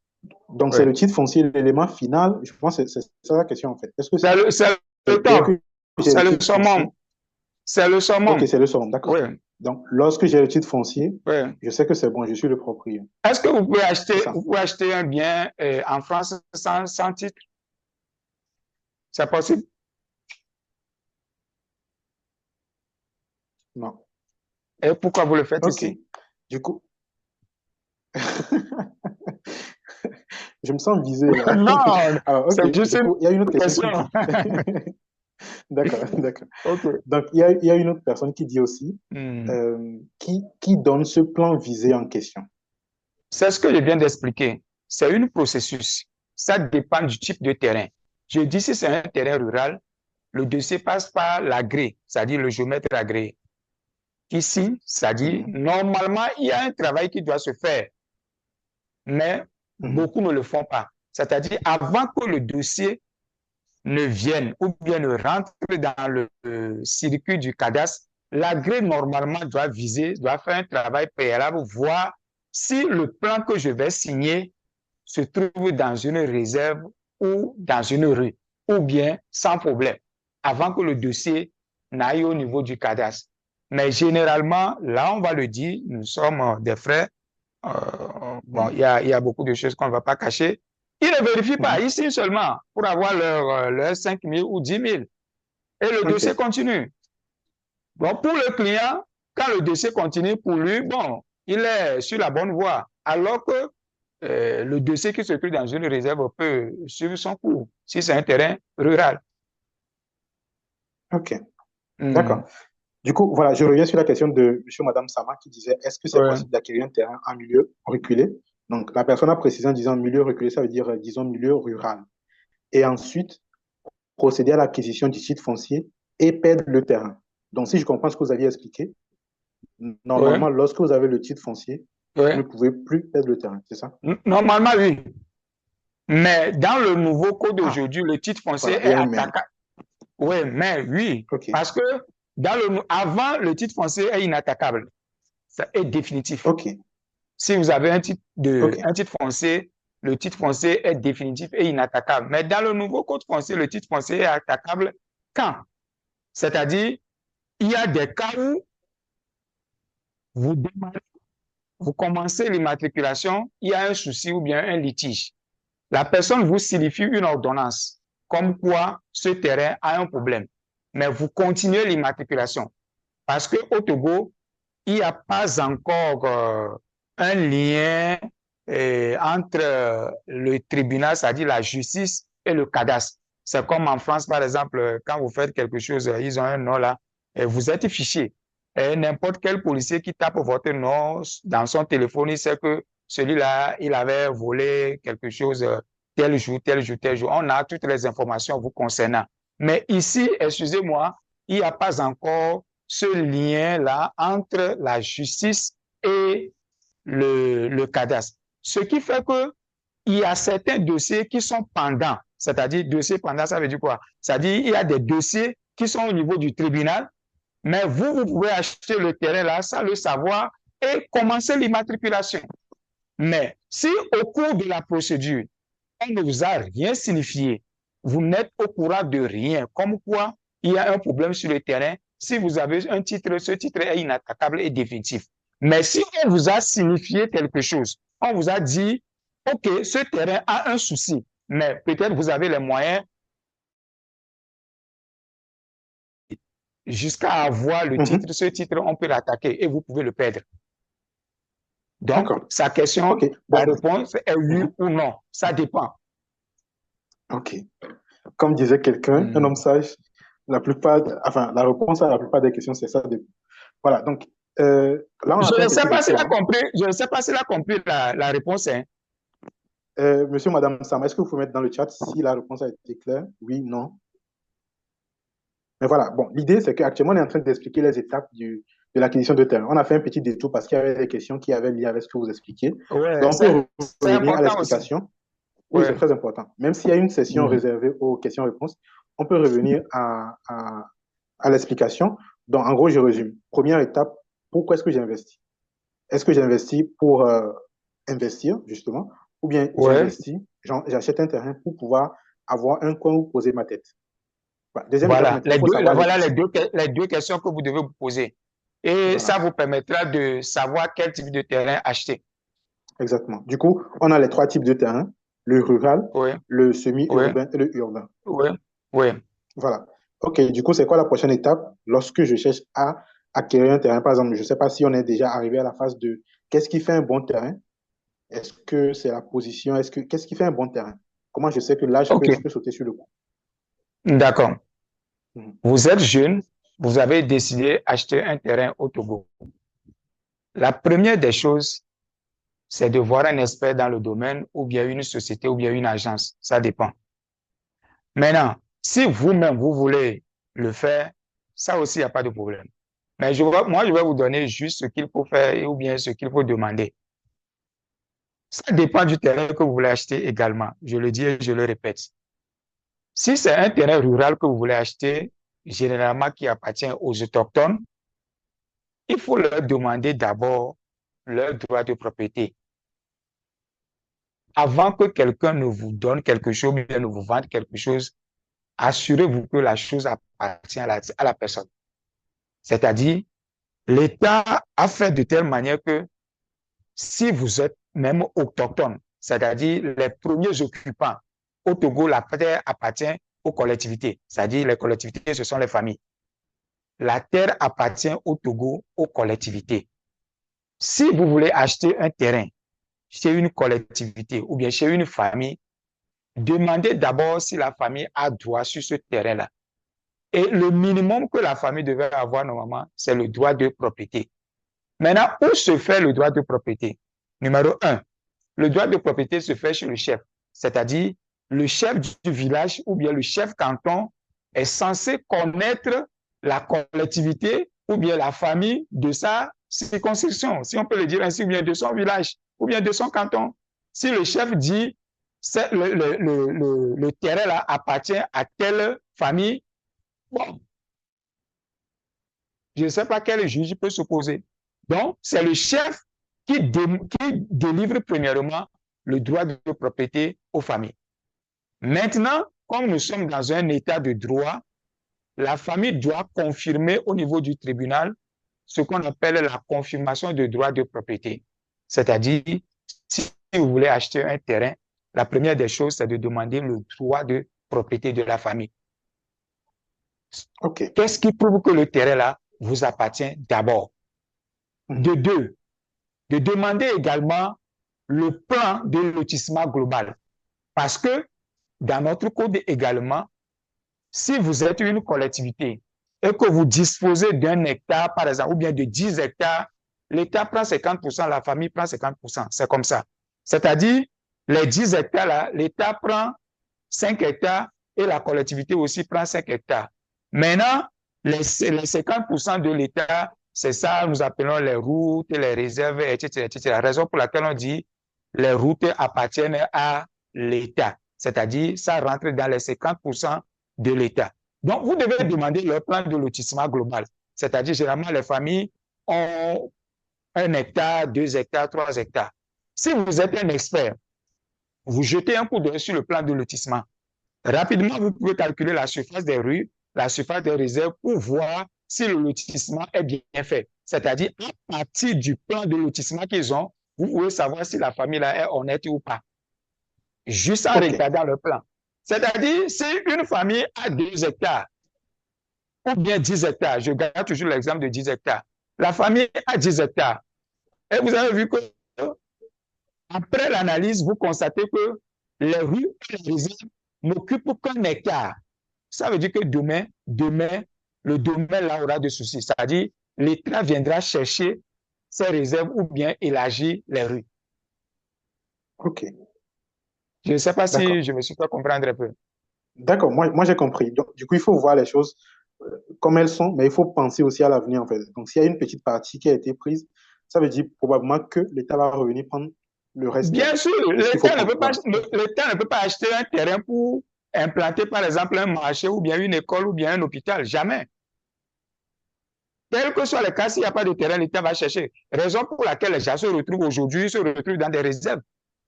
Donc, c'est Ouais. le titre foncier l'élément final. Je pense que c'est ça la question en fait. Est-ce que C'est le dès top, que j'ai le c'est le titre summum, foncier, c'est le OK, summum. c'est le somme, Oui, d'accord. Donc, lorsque j'ai le titre foncier, oui. je sais que c'est bon, je suis le propriétaire. Est-ce que C'est ça? vous pouvez acheter un bien en France sans titre? C'est possible? Non. Et pourquoi vous le faites OK. ici? Du coup, je me sens visé là. Non, Alors, OK. c'est juste Du une coup, il y a une autre question question. qui dit. D'accord, d'accord. OK. Donc, il y a une autre personne qui dit aussi Hmm. qui donne ce plan visé en question. C'est ce que je viens d'expliquer. C'est un processus. Ça dépend du type de terrain. Je dis si c'est un terrain rural, le dossier passe par l'agré, c'est-à-dire le géomètre agréé. Ici, c'est-à-dire, Mhm, normalement, il y a un travail qui doit se faire, mais mhm, beaucoup ne le font pas. C'est-à-dire, avant que le dossier ne vienne ou bien ne rentre dans le circuit du cadastre, l'agré, normalement, doit viser, doit faire un travail préalable, voir si le plan que je vais signer se trouve dans une réserve ou dans une rue, ou bien sans problème, avant que le dossier n'aille au niveau du cadastre. Mais généralement, là, on va le dire, nous sommes des frères. Bon, mhm, il y a beaucoup de choses qu'on ne va pas cacher. Ils ne vérifient pas mhm. ici seulement pour avoir leur 5 000 ou 10 000. Et le dossier OK. continue. Donc, pour le client, quand le dossier continue pour lui, bon, il est sur la bonne voie. Alors que le dossier qui se trouve dans une réserve peut suivre son cours, si c'est un terrain rural. OK. Mm. D'accord. Du coup, voilà, je reviens sur la question de monsieur ou madame Sama qui disait est-ce que c'est Ouais. possible d'acquérir un terrain en milieu reculé? Donc, la personne a précisé en disant milieu reculé, ça veut dire, disons, milieu rural. Et ensuite, procéder à l'acquisition du site foncier et perdre le terrain. Donc, si je comprends ce que vous aviez expliqué, Ouais. normalement, lorsque vous avez le titre foncier, vous ne Ouais. pouvez plus perdre le terrain, c'est ça? Normalement, oui. Mais dans le nouveau code Ah, d'aujourd'hui, le titre foncier voilà, il y est a un mais. attaquable. Oui, mais oui. OK. Parce que avant, le titre foncier est inattaquable. ça est définitif. OK. Si vous avez un titre OK. foncier, le titre foncier est définitif et inattaquable. Mais dans le nouveau code foncier, le titre foncier est attaquable quand? C'est-à-dire, il y a des cas où vous démarrez, vous commencez l'immatriculation, il y a un souci ou bien un litige. La personne vous signifie une ordonnance, comme quoi ce terrain a un problème. Mais vous continuez l'immatriculation. Parce qu'au Togo, il n'y a pas encore un lien entre le tribunal, c'est-à-dire la justice, et le cadastre. C'est comme en France, par exemple, quand vous faites quelque chose, ils ont un nom là, et vous êtes fiché. Et n'importe quel policier qui tape votre nom dans son téléphone, il sait que celui-là, il avait volé quelque chose tel jour, tel jour, tel jour. On a toutes les informations vous concernant. Mais ici, excusez-moi, il n'y a pas encore ce lien-là entre la justice et le cadastre. Ce qui fait qu'il y a certains dossiers qui sont pendants. C'est-à-dire, dossiers pendants, ça veut dire quoi? C'est-à-dire, il y a des dossiers qui sont au niveau du tribunal, mais vous pouvez acheter le terrain là sans le savoir et commencer l'immatriculation. Mais si au cours de la procédure, on ne vous a rien signifié, vous n'êtes au courant de rien, comme quoi il y a un problème sur le terrain, si vous avez un titre, ce titre est inattaquable et définitif. Mais si on vous a signifié quelque chose, on vous a dit, OK, ce terrain a un souci, mais peut-être vous avez les moyens jusqu'à avoir le titre, ce titre, on peut l'attaquer et vous pouvez le perdre. Donc, sa question, OK. la réponse est oui ou non. Ça dépend. OK. Comme disait quelqu'un, un homme sage, la réponse à la plupart des questions, c'est ça. Voilà. Donc, là, on a Je fait un ne sais petit pas s'il a retour. compris, je ne sais pas s'il a compris la réponse. Hein. Monsieur, Madame Sam, est-ce que vous pouvez mettre dans le chat si la réponse a été claire? Oui, non. Mais voilà, bon, l'idée, c'est qu'actuellement, on est en train d'expliquer les étapes de l'acquisition de terrain. On a fait un petit détour parce qu'il y avait des questions qui avaient lié avec ce que vous expliquiez. Ouais, Donc, on peut c'est revenir à important aussi. l'explication. Oui, c'est Ouais. très important. Même s'il y a une session réservée aux questions-réponses, on peut revenir à l'explication. Donc, en gros, je résume. Première étape, pourquoi est-ce que j'investis? Est-ce que j'investis pour investir, justement, ou bien Ouais. j'achète un terrain pour pouvoir avoir un coin où poser ma tête? Deuxième étape, Voilà, maintenant, il faut savoir voilà les deux questions que vous devez vous poser. Et ça Voilà, vous permettra de savoir quel type de terrain acheter. exactement. Du coup, on a les trois types de terrains, le rural, Oui, le oui, semi-urbain et le urbain. oui, oui. Voilà. OK, du coup, c'est quoi la prochaine étape lorsque je cherche à acquérir un terrain? Par exemple, je ne sais pas si on est déjà arrivé à la phase de qu'est-ce qui fait un bon terrain? Est-ce que c'est la position? Qu'est-ce qui fait un bon terrain? Comment je sais que là, OK, je peux sauter sur le coup? d'accord. Mhm. Vous êtes jeune, vous avez décidé d'acheter un terrain au Togo. La première des choses, c'est de voir un expert dans le domaine ou bien une société ou bien une agence. Ça dépend. Maintenant, si vous-même, vous voulez le faire, ça aussi, il n'y a pas de problème. Mais moi, je vais vous donner juste ce qu'il faut faire ou bien ce qu'il faut demander. Ça dépend du terrain que vous voulez acheter également. Je le dis et je le répète. Si c'est un terrain rural que vous voulez acheter, généralement qui appartient aux autochtones, il faut leur demander d'abord leur droit de propriété. Avant que quelqu'un ne vous donne quelque chose, bien ne vous vende quelque chose, assurez-vous que la chose appartient à la personne. C'est-à-dire, l'État a fait de telle manière que si vous êtes même autochtone, c'est-à-dire les premiers occupants, au Togo, la terre appartient aux collectivités, c'est-à-dire les collectivités, ce sont les familles. La terre appartient au Togo, aux collectivités. Si vous voulez acheter un terrain chez une collectivité ou bien chez une famille, demandez d'abord si la famille a droit sur ce terrain-là. Et le minimum que la famille devait avoir normalement, c'est le droit de propriété. Maintenant, où se fait le droit de propriété? Numéro un, le droit de propriété se fait chez le chef, c'est-à-dire le chef du village ou bien le chef canton est censé connaître la collectivité ou bien la famille de sa circonscription, si on peut le dire ainsi, ou bien de son village ou bien de son canton. Si le chef dit le terrain là appartient à telle famille, bon, je ne sais pas quel juge peut s'opposer. Donc, c'est le chef qui délivre premièrement le droit de propriété aux familles. Maintenant, comme nous sommes dans un état de droit, la famille doit confirmer au niveau du tribunal ce qu'on appelle la confirmation de droit de propriété. C'est-à-dire, si vous voulez acheter un terrain, la première des choses, c'est de demander le droit de propriété de la famille. OK. Qu'est-ce qui prouve que le terrain-là vous appartient d'abord? De deux, de demander également le plan de lotissement global. Parce que dans notre code également, si vous êtes une collectivité et que vous disposez d'un hectare, par exemple, ou bien de 10 hectares, l'État prend 50%, la famille prend 50%. C'est comme ça. C'est-à-dire, les 10 hectares, là, l'État prend 5 hectares et la collectivité aussi prend 5 hectares. Maintenant, les 50% de l'État, c'est ça, nous appelons les routes, les réserves, etc., etc. La raison pour laquelle on dit les routes appartiennent à l'État. C'est-à-dire, ça rentre dans les 50% de l'État. Donc, vous devez demander leur plan de lotissement global. C'est-à-dire, généralement, les familles ont 1 hectare, 2 hectares, 3 hectares. Si vous êtes un expert, vous jetez un coup d'œil sur le plan de lotissement. Rapidement, vous pouvez calculer la surface des rues, la surface des réserves pour voir si le lotissement est bien fait. C'est-à-dire, à partir du plan de lotissement qu'ils ont, vous pouvez savoir si la famille là est honnête ou pas. Juste en regardant le plan. C'est-à-dire, si une famille a 2 hectares ou bien 10 hectares, je garde toujours l'exemple de 10 hectares, la famille a 10 hectares. Et vous avez vu que, après l'analyse, vous constatez que les rues et les réserves n'occupent qu'un hectare. Ça veut dire que demain, le domaine là aura des soucis. C'est-à-dire, l'État viendra chercher ses réserves ou bien élargir les rues. OK. Je ne sais pas si je me suis fait comprendre un peu. D'accord, moi j'ai compris. Donc, du coup, il faut voir les choses comme elles sont, mais il faut penser aussi à l'avenir, en fait. Donc, s'il y a une petite partie qui a été prise, ça veut dire probablement que l'État va revenir prendre le restant. Bien sûr, l'État ne peut pas acheter un terrain pour implanter, par exemple, un marché ou bien une école ou bien un hôpital. Jamais. Quel que soit le cas, s'il n'y a pas de terrain, l'État va chercher. Raison pour laquelle les gens se retrouvent aujourd'hui, se retrouvent dans des réserves.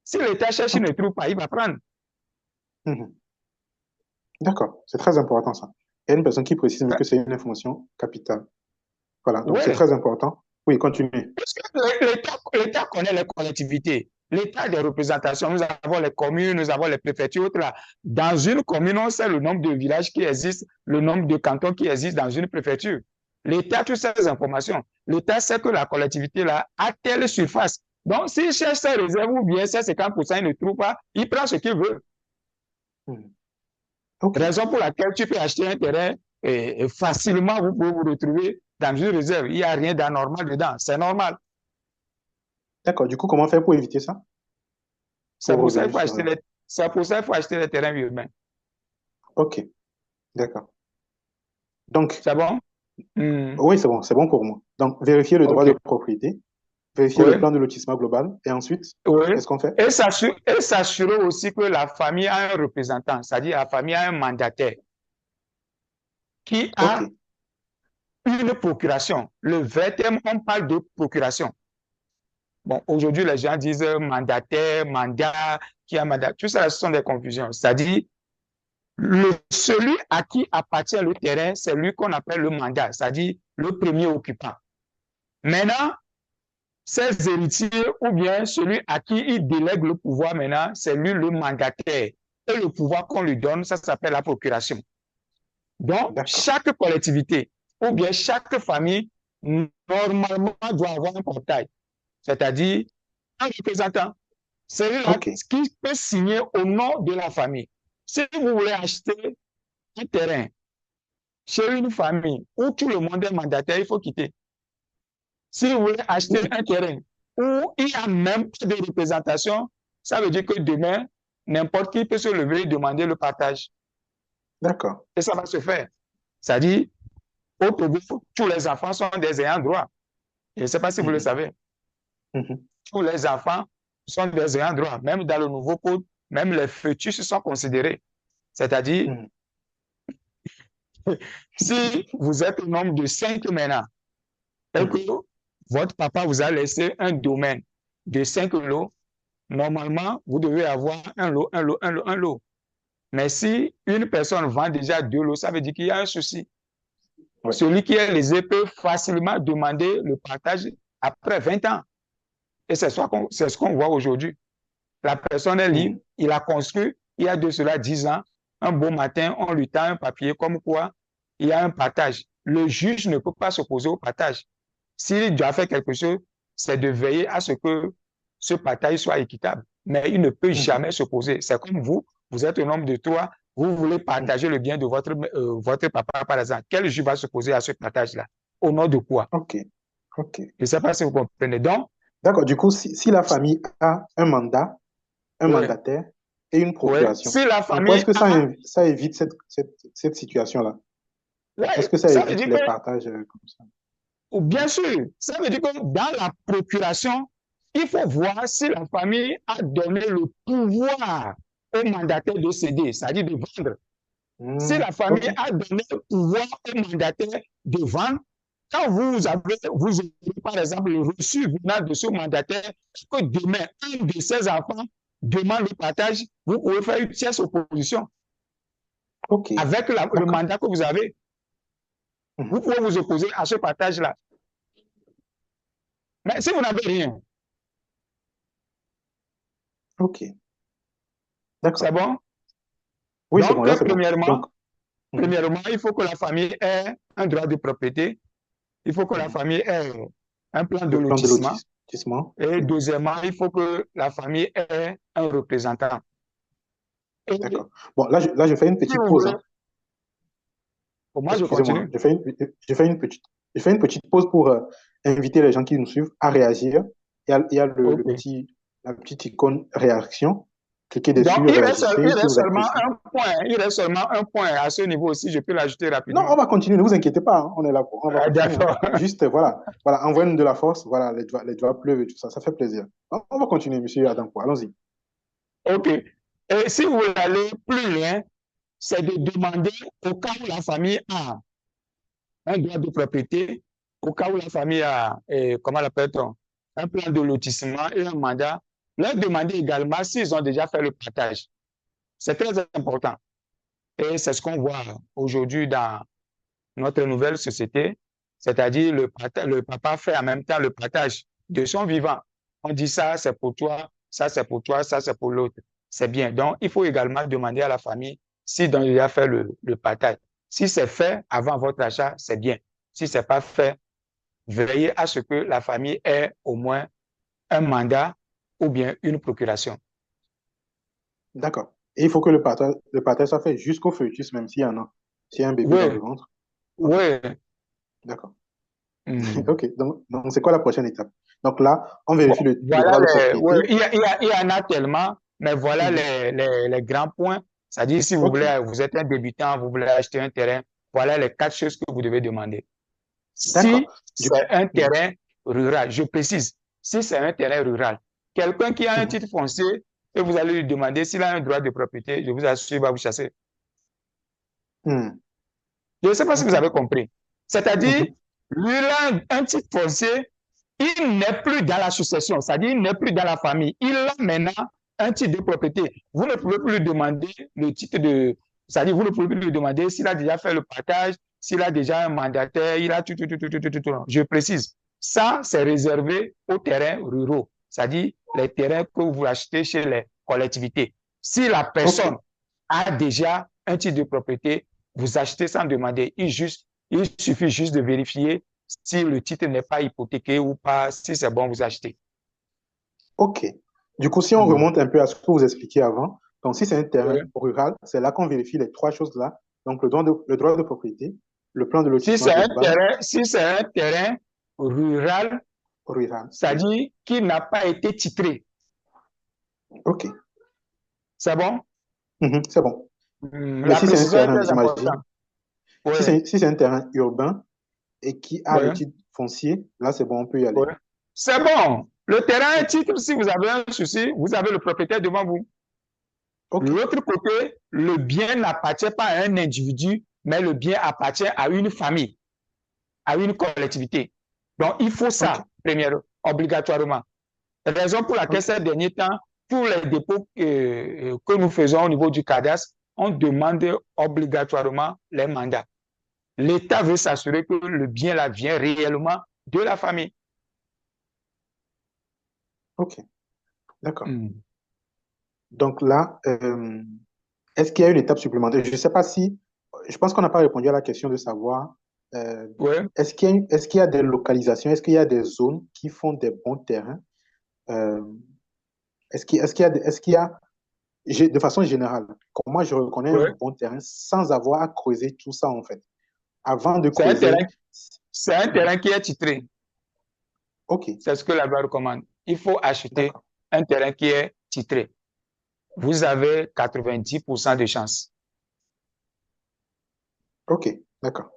Si l'État cherche, il ne trouve pas, il va prendre. D'accord, c'est très important ça. Il y a une personne qui précise que c'est une information capitale. Voilà, donc c'est très important. Oui, continuez. Parce que l'État connaît les collectivités. L'État a des représentations. Nous avons les communes, nous avons les préfectures. Là. Dans une commune, on sait le nombre de villages qui existent, le nombre de cantons qui existent dans une préfecture. L'État a toutes ces informations. L'État sait que la collectivité là, a telle surface. Donc, s'il cherche ses réserves ou bien ses 50%, il ne trouve pas, il prend ce qu'il veut. Raison pour laquelle tu peux acheter un terrain et facilement, vous pouvez vous retrouver dans une réserve. Il n'y a rien d'anormal dedans. C'est normal. D'accord. Du coup, comment faire pour éviter ça? C'est pour ça qu'il faut acheter les terrains urbains. OK. D'accord. Donc, c'est bon? Oui, c'est bon. C'est bon pour moi. Donc, vérifier le droit de propriété, vérifier le plan de lotissement global et ensuite, qu'est-ce qu'on fait? Et s'assurer aussi que la famille a un représentant, c'est-à-dire la famille a un mandataire qui a une procuration. Le vrai terme, on parle de procuration. Bon, aujourd'hui, les gens disent mandataire, mandat, qui a mandat. Tout ça, ce sont des confusions. C'est-à-dire, celui à qui appartient le terrain, c'est lui qu'on appelle le mandat, c'est-à-dire le premier occupant. Maintenant, ses héritiers ou bien celui à qui il délègue le pouvoir maintenant, c'est lui le mandataire. Et le pouvoir qu'on lui donne, ça s'appelle la procuration. Donc, chaque collectivité ou bien chaque famille, normalement, doit avoir un portail, c'est-à-dire un représentant. Celui-là qui peut signer au nom de la famille. Si vous voulez acheter un terrain chez une famille où tout le monde est mandataire, il faut quitter. Si vous voulez acheter un terrain où il n'y a même pas de représentation, ça veut dire que demain, n'importe qui peut se lever et demander le partage. D'accord. Et ça va se faire. C'est-à-dire, au Togo, tous les enfants sont des ayants droit. Je ne sais pas si vous le savez. Tous les enfants sont des ayants droit. Même dans le nouveau code, même les fœtus sont considérés. C'est-à-dire, si vous êtes un nombre de 5 maintenant, et que votre papa vous a laissé un domaine de 5 lots, normalement, vous devez avoir un lot, un lot, un lot, un lot. Mais si une personne vend déjà 2 lots, ça veut dire qu'il y a un souci. Ouais. Celui qui est lésé peut facilement demander le partage après 20 ans. Et c'est ce qu'on voit aujourd'hui. La personne est libre, il a construit, il y a de cela 10 ans. Un beau matin, on lui tend un papier comme quoi il y a un partage. Le juge ne peut pas s'opposer au partage. S'il doit faire quelque chose, c'est de veiller à ce que ce partage soit équitable. Mais il ne peut jamais s'opposer. C'est comme vous êtes un homme de 3, vous voulez partager le bien de votre papa, par exemple. Quel juge va s'opposer à ce partage-là? Au nom de quoi? Ok, ok. Je ne sais pas si vous comprenez. Donc, D'accord. Du coup, si la famille a un mandat, un ouais, mandataire et une ouais. procuration, Si la en quoi famille est-ce que a, ça évite cette situation-là? Est-ce ouais, que ça ça veut évite dire les que, partages comme ça? bien sûr, ça veut dire que dans la procuration, il faut voir si la famille a donné le pouvoir au mandataire de céder, c'est-à-dire de vendre. Si la famille Ok, a donné le pouvoir au mandataire de vendre, quand vous avez, par exemple, le reçu venant de ce mandataire, que demain, un de ses enfants demande le partage, vous pouvez faire une tierce opposition ok. avec le D'accord. mandat que vous avez. Vous pouvez vous opposer à ce partage-là. Mais si vous n'avez rien, Ok. c'est D'accord. bon? Oui, c'est bon. Donc, Là, c'est bon. Donc, premièrement, il faut que la famille ait un droit de propriété. Il faut que la famille ait un plan de le plan de lotissement. lotissement. Et deuxièmement, il faut que la famille ait un représentant. Et D'accord. Bon, là, je fais une si petite vous pause, voulez, hein. pour moi, je Excusez-moi. continue. Je fais une petite pause pour inviter les gens qui nous suivent à réagir. Il y a OK. la petite icône réaction. Cliquez Donc, dessus, réagissez il si reste vous seulement appréciez. un point. Il reste seulement un point à ce niveau aussi. Je peux l'ajouter Non, rapidement. on va continuer, ne vous inquiétez pas, hein, on est là on va Ah, continuer, hein. d'accord. Juste, voilà, envoyez-nous de la force, voilà, les doigts pleuvent et tout ça, ça fait plaisir. On va continuer, monsieur Adampo, allons-y. OK. Et si vous voulez aller plus loin, c'est de demander au cas où la famille a un droit de propriété, au cas où la famille a, comment l'appelle-t-on, un plan de lotissement et un mandat, leur demander également s'ils ont déjà fait le partage. C'est très important. Et c'est ce qu'on voit aujourd'hui dans notre nouvelle société, c'est-à-dire le papa fait en même temps le partage de son vivant. On dit ça, c'est pour toi, ça, c'est pour toi, ça, c'est pour l'autre. C'est bien. Donc, il faut également demander à la famille s'ils ont déjà fait le partage. Si c'est fait avant votre achat, c'est bien. Si ce n'est pas fait, veillez à ce que la famille ait au moins un mandat ou bien une procuration. D'accord. Et il faut que le partage soit fait jusqu'au fœtus, même s'il y en a, s'il y a un bébé dans Oui, le ventre. OK, oui. d'accord. Hmm. OK, donc c'est quoi la prochaine étape? Donc là, on Bon, vérifie le voilà droit de ouais, propriété. il y en a tellement, mais voilà Mhm. les grands points. C'est-à-dire, si vous OK, voulez, vous êtes un débutant, vous voulez acheter un terrain, voilà les 4 choses que vous devez demander. Si d'accord. c'est un Mhm. terrain rural, je précise, si c'est un terrain rural, quelqu'un qui a un Mhm. titre foncier et vous allez lui demander s'il a un droit de propriété, je vous assure, il va vous chasser. Mhm. Je ne sais pas si vous OK. avez compris. C'est-à-dire, Mhm. lui, il a un titre foncier, il n'est plus dans la succession, c'est-à-dire, il n'est plus dans la famille. Il a maintenant un titre de propriété. Vous ne pouvez plus lui demander le titre de. C'est-à-dire, vous ne pouvez plus lui demander s'il a déjà fait le partage, s'il a déjà un mandataire, il a tout, tout, tout, tout, tout, tout, tout. Je précise. Ça, c'est réservé aux terrains ruraux, c'est-à-dire les terrains que vous achetez chez les collectivités. Si la OK. personne a déjà un titre de propriété, vous achetez sans demander. Il suffit juste de vérifier si le titre n'est pas hypothéqué ou pas. Si c'est bon, vous achetez. OK. Du coup, si on Mm. remonte un peu à ce que vous expliquiez avant, donc si c'est un terrain Ouais. rural, c'est là qu'on vérifie les trois choses-là. Donc le droit de propriété, le plan de Si lotissement c'est un urbain terrain, si c'est un terrain rural, rural. Oui. c'est-à-dire qui n'a pas été titré. OK. C'est bon? C'est bon. Mais La si c'est un précision est terrain, très j'imagine, importante. Oui, si c'est un terrain urbain et qui a le oui, titre foncier, là, c'est bon, on peut y aller. oui. C'est bon. Le terrain est OK. titre, si vous avez un souci, vous avez le propriétaire devant vous. OK. L'autre côté, le bien n'appartient pas à un individu, mais le bien appartient à une famille, à une collectivité. Donc, il faut OK. ça. première, obligatoirement. Raison pour laquelle ces derniers temps, tous les dépôts que nous faisons au niveau du cadastre, on demande obligatoirement les mandats. L'État veut s'assurer que le bien là vient réellement de la famille. Ok, d'accord. Donc là, est-ce qu'il y a une étape supplémentaire? Je ne sais pas si, je pense qu'on n'a pas répondu à la question de savoir, Ouais. est-ce qu'il y a des localisations, est-ce qu'il y a des zones qui font des bons terrains? Euh, est-ce qu'il y a, de façon générale, comment je reconnais un Ouais. bon terrain sans avoir à creuser tout ça en fait? Avant de C'est un creuser. terrain qui est titré. Ok, C'est ce que la loi recommande. Il faut acheter d'accord. un terrain qui est titré. Vous avez 90% de chance. Ok, d'accord.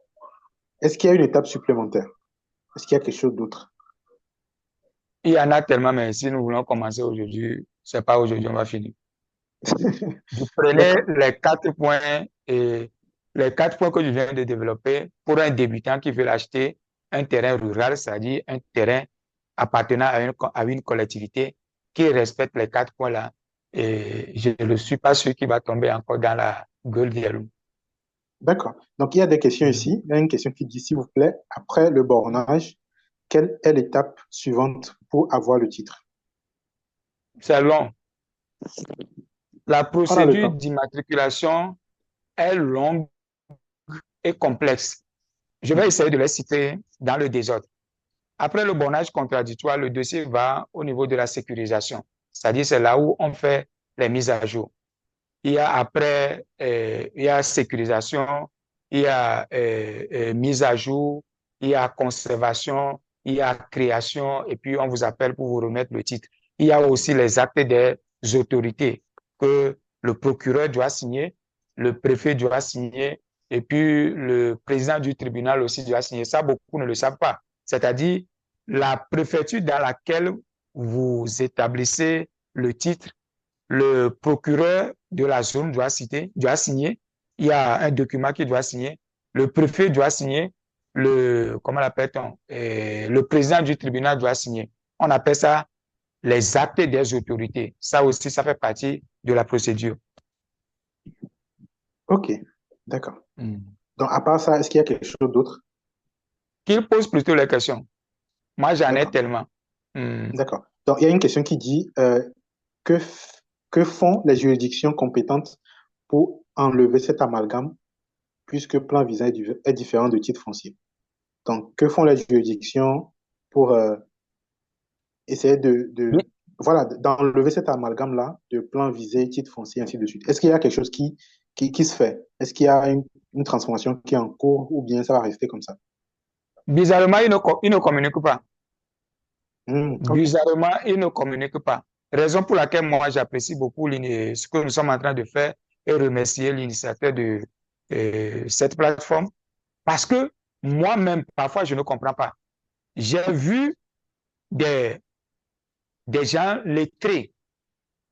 Est-ce qu'il y a une étape supplémentaire? Est-ce qu'il y a quelque chose d'autre? Il y en a tellement, mais si nous voulons commencer aujourd'hui, c'est pas aujourd'hui, on va finir. Vous prenez D'accord. les 4 points que je viens de développer pour un débutant qui veut acheter un terrain rural, c'est-à-dire un terrain appartenant à une collectivité qui respecte les 4 points-là. Et je ne suis pas sûr qu'il va tomber encore dans la gueule des loups. D'accord. Donc, il y a des questions ici. Il y a une question qui dit, s'il vous plaît, après le bornage, quelle est l'étape suivante pour avoir le titre? C'est long. La Prends le procédure temps. d'immatriculation est longue et complexe. Je vais essayer de les citer dans le désordre. Après le bornage contradictoire, le dossier va au niveau de la sécurisation. C'est-à-dire, c'est là où on fait les mises à jour. Il y a après, il y a sécurisation, il y a mise à jour, il y a conservation, il y a création, et puis on vous appelle pour vous remettre le titre. Il y a aussi les actes des autorités que le procureur doit signer, le préfet doit signer, et puis le président du tribunal aussi doit signer. Ça, beaucoup ne le savent pas. C'est-à-dire, la préfecture dans laquelle vous établissez le titre, le procureur de la zone doit signer. Il y a un document qu'il doit signer. Le préfet doit signer. Comment l'appelle-t-on? Le président du tribunal doit signer. On appelle ça les actes des autorités. Ça aussi, ça fait partie de la procédure. Ok, d'accord. Mm. Donc, à part ça, est-ce qu'il y a quelque chose d'autre? Qu'il pose plutôt les questions. Moi, j'en ai D'accord, tellement. Mm. d'accord. Donc, il y a une question qui dit, que, que font les juridictions compétentes pour enlever cet amalgame puisque plan visa est différent de titre foncier? Donc, que font les juridictions pour essayer Oui. voilà, d'enlever cet amalgame-là de plan visé, titre foncier, ainsi de suite? Est-ce qu'il y a quelque chose qui se fait? Est-ce qu'il y a une transformation qui est en cours ou bien ça va rester comme ça? Bizarrement, ils ne communiquent pas. Ok. Bizarrement, ils ne communiquent pas. Raison pour laquelle moi j'apprécie beaucoup ce que nous sommes en train de faire et remercier l'initiateur de cette plateforme parce que moi-même, parfois, je ne comprends pas. J'ai vu des, des gens lettrés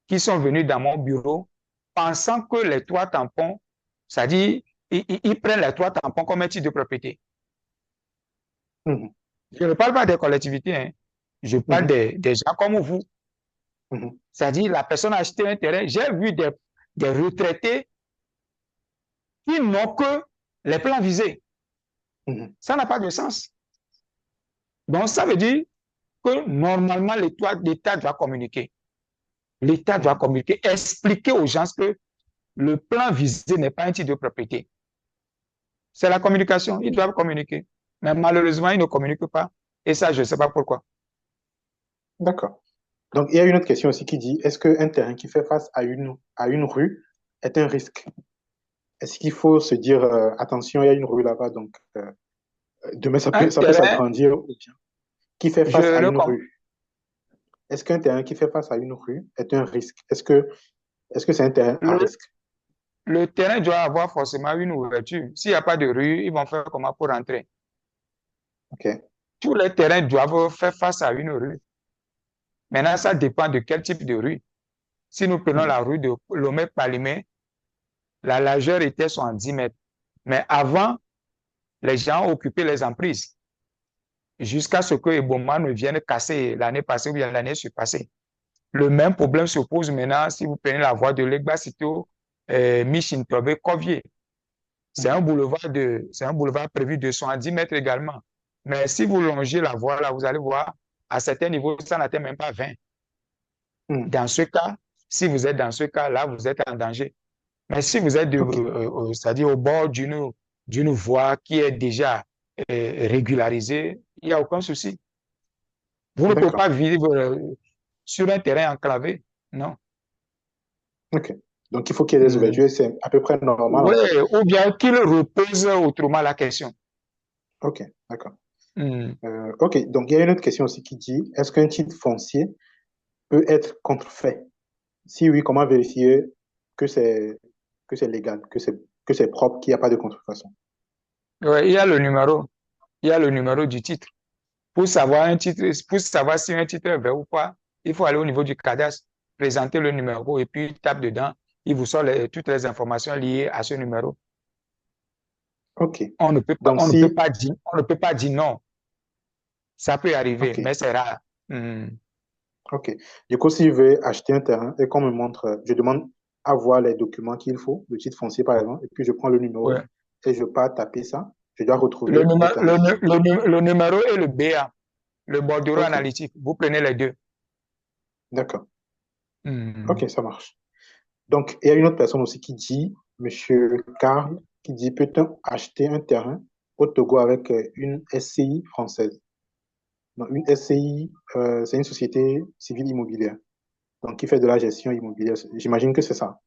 qui sont venus dans mon bureau pensant que les trois tampons, c'est-à-dire, ils prennent les trois tampons comme un titre de propriété. Mhm. Je ne parle pas des collectivités, hein. Je parle Mhm. des gens comme vous. Mhm. C'est-à-dire, la personne a acheté un terrain. J'ai vu des retraités qui n'ont que les plans visés. Mhm. Ça n'a pas de sens. Donc, ça veut dire que normalement, l'État doit communiquer. L'État doit Mhm. communiquer, expliquer aux gens que le plan visé n'est pas un titre de propriété. C'est la communication. Ils doivent communiquer. Mais malheureusement, ils ne communiquent pas. Et ça, je ne sais pas pourquoi. D'accord. Donc, il y a une autre question aussi qui dit, est-ce qu'un terrain qui fait face à une rue est un risque? Est-ce qu'il faut se dire, attention, il y a une rue là-bas, donc demain, Un ça peut terrain, s'agrandir, ou bien qui fait face je à ne une comprends. rue? Est-ce qu'un terrain qui fait face à une rue est un risque? Est-ce que c'est un terrain à Le, risque? le terrain doit avoir forcément une ouverture. S'il n'y a pas de rue, ils vont faire comment pour entrer? OK. Tous les terrains doivent faire face à une rue. Maintenant, ça dépend de quel type de rue. Si nous prenons Mhm. la rue de Lomé-Palimé, la largeur était 70 mètres. Mais avant, les gens occupaient les emprises. jusqu'à ce que Eboma ne vienne casser l'année passée ou bien l'année surpassée. Le même problème se pose maintenant si vous prenez la voie de Legbasito, Michintobe, Covier. C'est un boulevard prévu de 110 mètres également. Mais si vous longez la voie là, vous allez voir, à certains niveaux, ça n'atteint même pas 20. Hmm. Dans ce cas, si vous êtes dans ce cas-là, vous êtes en danger. Mais si vous êtes OK. c'est-à-dire au bord d'une voie qui est déjà régularisée, il n'y a aucun souci. Vous ne pouvez D'accord. pas vivre sur un terrain enclavé, non. OK. Donc, il faut qu'il y ait des Mm. ouvertures. C'est à peu près normal, en Oui, fait. ou bien qu'il repose autrement la question. OK. D'accord. Mm. OK. Donc, il y a une autre question aussi qui dit, est-ce qu'un titre foncier peut être contrefait? Si oui, comment vérifier que c'est légal, que c'est propre, qu'il n'y a pas de contrefaçon? Ouais, il y a le numéro du titre. Pour savoir si un titre est vrai ou pas, il faut aller au niveau du cadastre, présenter le numéro et puis tape dedans. Il vous sort toutes les informations liées à ce numéro. OK. On ne peut pas, Donc, si, on ne peut pas dire non. Ça peut arriver, OK. mais c'est rare. Hmm. OK. Du coup, si je veux acheter un terrain et qu'on me montre, je demande à voir les documents qu'il faut, le titre foncier par exemple, et puis je prends le numéro Ouais. et je pars taper ça, je dois retrouver le terrain. Le numéro et le BA, le bordereau OK. analytique. Vous prenez les deux. D'accord. Hmm. OK, ça marche. Donc, il y a une autre personne aussi qui dit, Monsieur Karl, qui dit, peut-on acheter un terrain au Togo avec une SCI française? Donc, une SCI, c'est une société civile immobilière, donc qui fait de la gestion immobilière. J'imagine que c'est ça.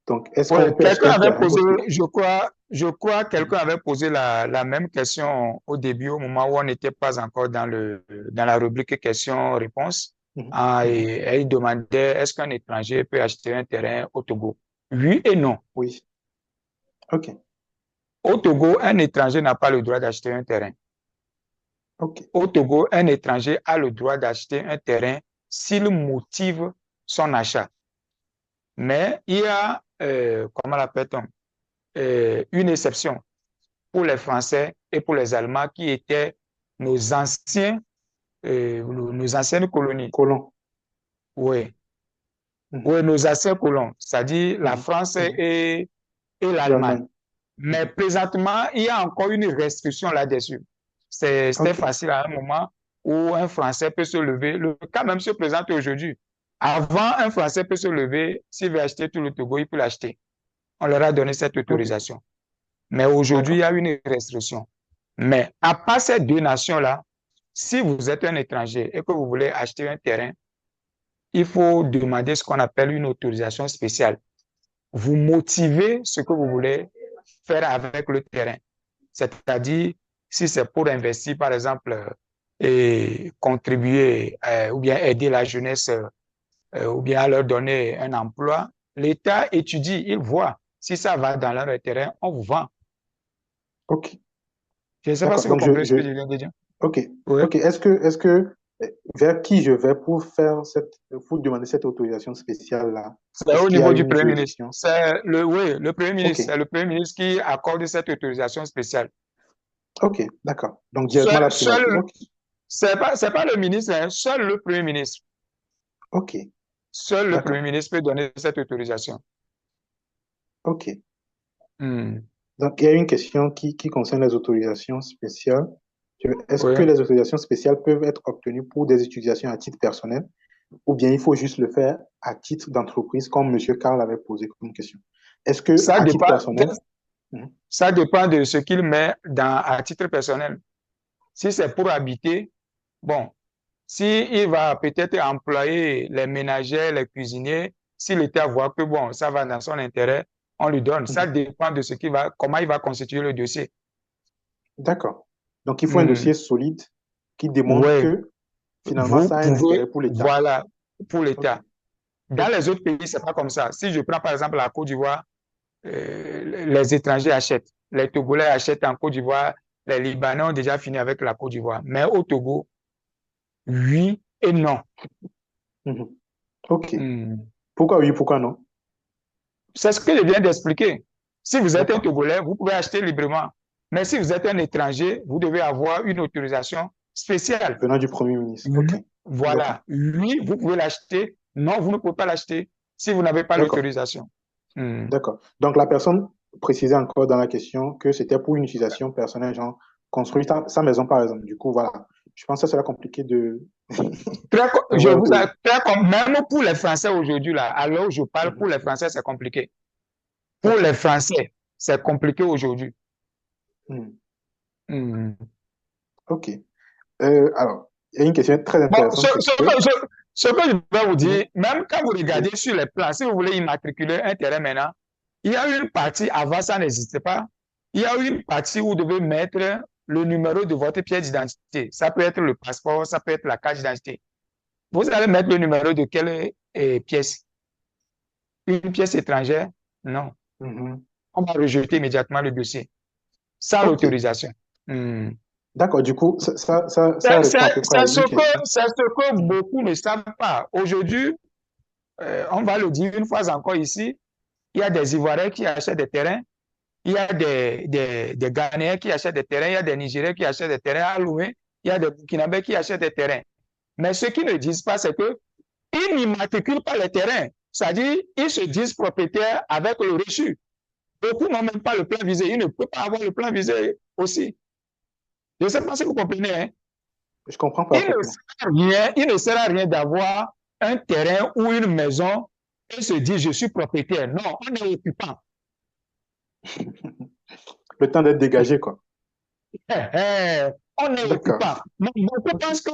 Donc, est-ce Ouais, qu'on peut acheter un terrain au Togo? je crois, quelqu'un avait posé la même question au début, au moment où on n'était pas encore dans la rubrique questions-réponses. Mhm, Ah, et mhm. elle demandait, est-ce qu'un étranger peut acheter un terrain au Togo? Oui et non. Oui. OK. Au Togo, un étranger n'a pas le droit d'acheter un terrain. OK. Au Togo, un étranger a le droit d'acheter un terrain s'il motive son achat. Mais il y a, comment l'appelle-t-on, une exception pour les Français et pour les Allemands qui étaient nos anciens, nos anciennes colonies. Colon. Oui, Mhm, oui, nos anciens colons, c'est-à-dire la mhm, France mhm. et l'Allemagne. L'Allemagne. Mais Mhm. présentement, il y a encore une restriction là-dessus. C'était OK. facile à un moment où un Français peut se lever. Le cas même se présente aujourd'hui. Avant, un Français peut se lever, s'il veut acheter tout le Togo, il peut l'acheter. On leur a donné cette OK. autorisation. Mais aujourd'hui, il y D'accord. a une restriction. Mais à part ces deux nations-là, si vous êtes un étranger et que vous voulez acheter un terrain, il faut demander ce qu'on appelle une autorisation spéciale. Vous motivez ce que vous voulez faire avec le terrain. C'est-à-dire, si c'est pour investir, par exemple, et contribuer ou bien aider la jeunesse ou bien à leur donner un emploi, l'État étudie, il voit si ça va dans leur terrain, on vous vend. OK. Je ne sais pas D'accord. si vous Donc, comprenez ce que je viens de dire. OK. Oui. OK. Est-ce que, vers qui je vais pour demander cette autorisation spéciale-là? C'est Est-ce au qu'il y niveau a du une Premier ministre. juridiction? Oui, le Premier ministre. OK. C'est le Premier ministre qui accorde cette autorisation spéciale. OK. D'accord. Donc, directement Seul, la primature. seul, OK. c'est pas le ministre, hein, seul le Premier ministre. OK. Seul le Premier D'accord. ministre peut donner cette autorisation. OK. Hmm. Donc, il y a une question qui concerne les autorisations spéciales. Est-ce Oui. que les autorisations spéciales peuvent être obtenues pour des utilisations à titre personnel ou bien il faut juste le faire à titre d'entreprise, comme M. Karl avait posé comme question? Est-ce que Ça à titre dépend, personnel? Mhm. ça dépend de ce qu'il met à titre personnel. Si c'est pour habiter, bon, si il va peut-être employer les ménagères, les cuisiniers, si l'État voit que bon, ça va dans son intérêt, on lui donne. Ça Mhm. dépend de comment il va constituer le dossier. D'accord. Donc, il faut un Hmm. dossier solide qui démontre Ouais, que finalement, vous ça a un pouvez, intérêt pour l'État. voilà, pour OK. l'État. Dans OK. les autres pays, c'est pas comme ça. Si je prends par exemple la Côte d'Ivoire, les étrangers achètent. Les Togolais achètent en Côte d'Ivoire. Les Libanais ont déjà fini avec la Côte d'Ivoire. Mais au Togo, oui et non. Mhm. OK. Hmm. Pourquoi oui, pourquoi non? C'est ce que je viens d'expliquer. Si vous êtes un D'accord. Togolais, vous pouvez acheter librement. Mais si vous êtes un étranger, vous devez avoir une autorisation spéciale. Venant du Premier ministre. OK. D'accord. Voilà. Lui, vous pouvez l'acheter. Non, vous ne pouvez pas l'acheter si vous n'avez pas D'accord. l'autorisation. Hmm. D'accord. Donc, la personne précisait encore dans la question que c'était pour une utilisation personnelle, genre construire sa maison, par exemple. Du coup, voilà. Je pense que ça sera compliqué de Je d'avoir vous l'autorisation. même pour les Français aujourd'hui, là, alors je parle pour Mhm. les Français, c'est compliqué. Pour D'accord. les Français, c'est compliqué aujourd'hui. Mhm. Hmm. OK. Alors, il y a une question très Bon, intéressante, c'est que... ce que je vais vous Mhm. dire, même quand vous Oui. regardez sur les plans, si vous voulez immatriculer un terrain maintenant, il y a une partie, avant ça n'existait pas, il y a une partie où vous devez mettre le numéro de votre pièce d'identité. Ça peut être le passeport, ça peut être la carte d'identité. Vous allez mettre le numéro de quelle pièce? Une pièce étrangère? Non. Mhm. On va rejeter immédiatement le dossier, sans OK. l'autorisation. Hmm. D'accord. Du coup, ça répond à peu près à une question. C'est ce que beaucoup ne savent pas. Aujourd'hui, on va le dire une fois encore ici, il y a des Ivoiriens qui achètent des terrains, il y a des Ghanéens qui achètent des terrains, il y a des Nigériens qui achètent des terrains à louer, il y a des Burkinabés qui achètent des terrains. Mais ce qu'ils ne disent pas, c'est qu'ils n'immatriculent pas les terrains. C'est-à-dire, ils se disent propriétaires avec le reçu. Beaucoup n'ont même pas le plan visé. Ils ne peuvent pas avoir le plan visé aussi. Je ne sais pas si vous comprenez. Hein? Je comprends Il ne parfaitement. sert à rien, il ne sert à rien d'avoir un terrain ou une maison et se dire je suis propriétaire. Non, on est occupant. Le temps d'être dégagé, quoi. On est D'accord. occupant. Donc, beaucoup pensent que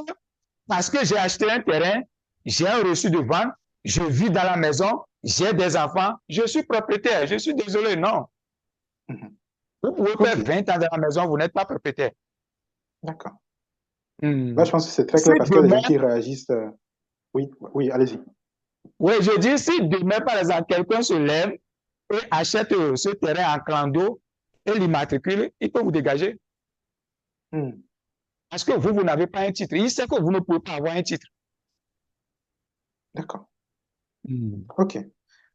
parce que j'ai acheté un terrain, j'ai un reçu de vente, je vis dans la maison, j'ai des enfants, je suis propriétaire. Je suis désolé, non. Mhm. Vous pouvez faire OK. 20 ans dans la maison, vous n'êtes pas propriétaire. D'accord. Là, Hmm. je pense que c'est très Si clair parce qu'il y a des gens demain, qui réagissent. Oui, oui, allez-y. oui, je dis, si demain, par exemple, quelqu'un se lève et achète ce terrain en clando et l'immatricule, il peut vous dégager. Hmm. Parce que vous n'avez pas un titre. Il sait que vous ne pouvez pas avoir un titre. D'accord. Hmm. OK.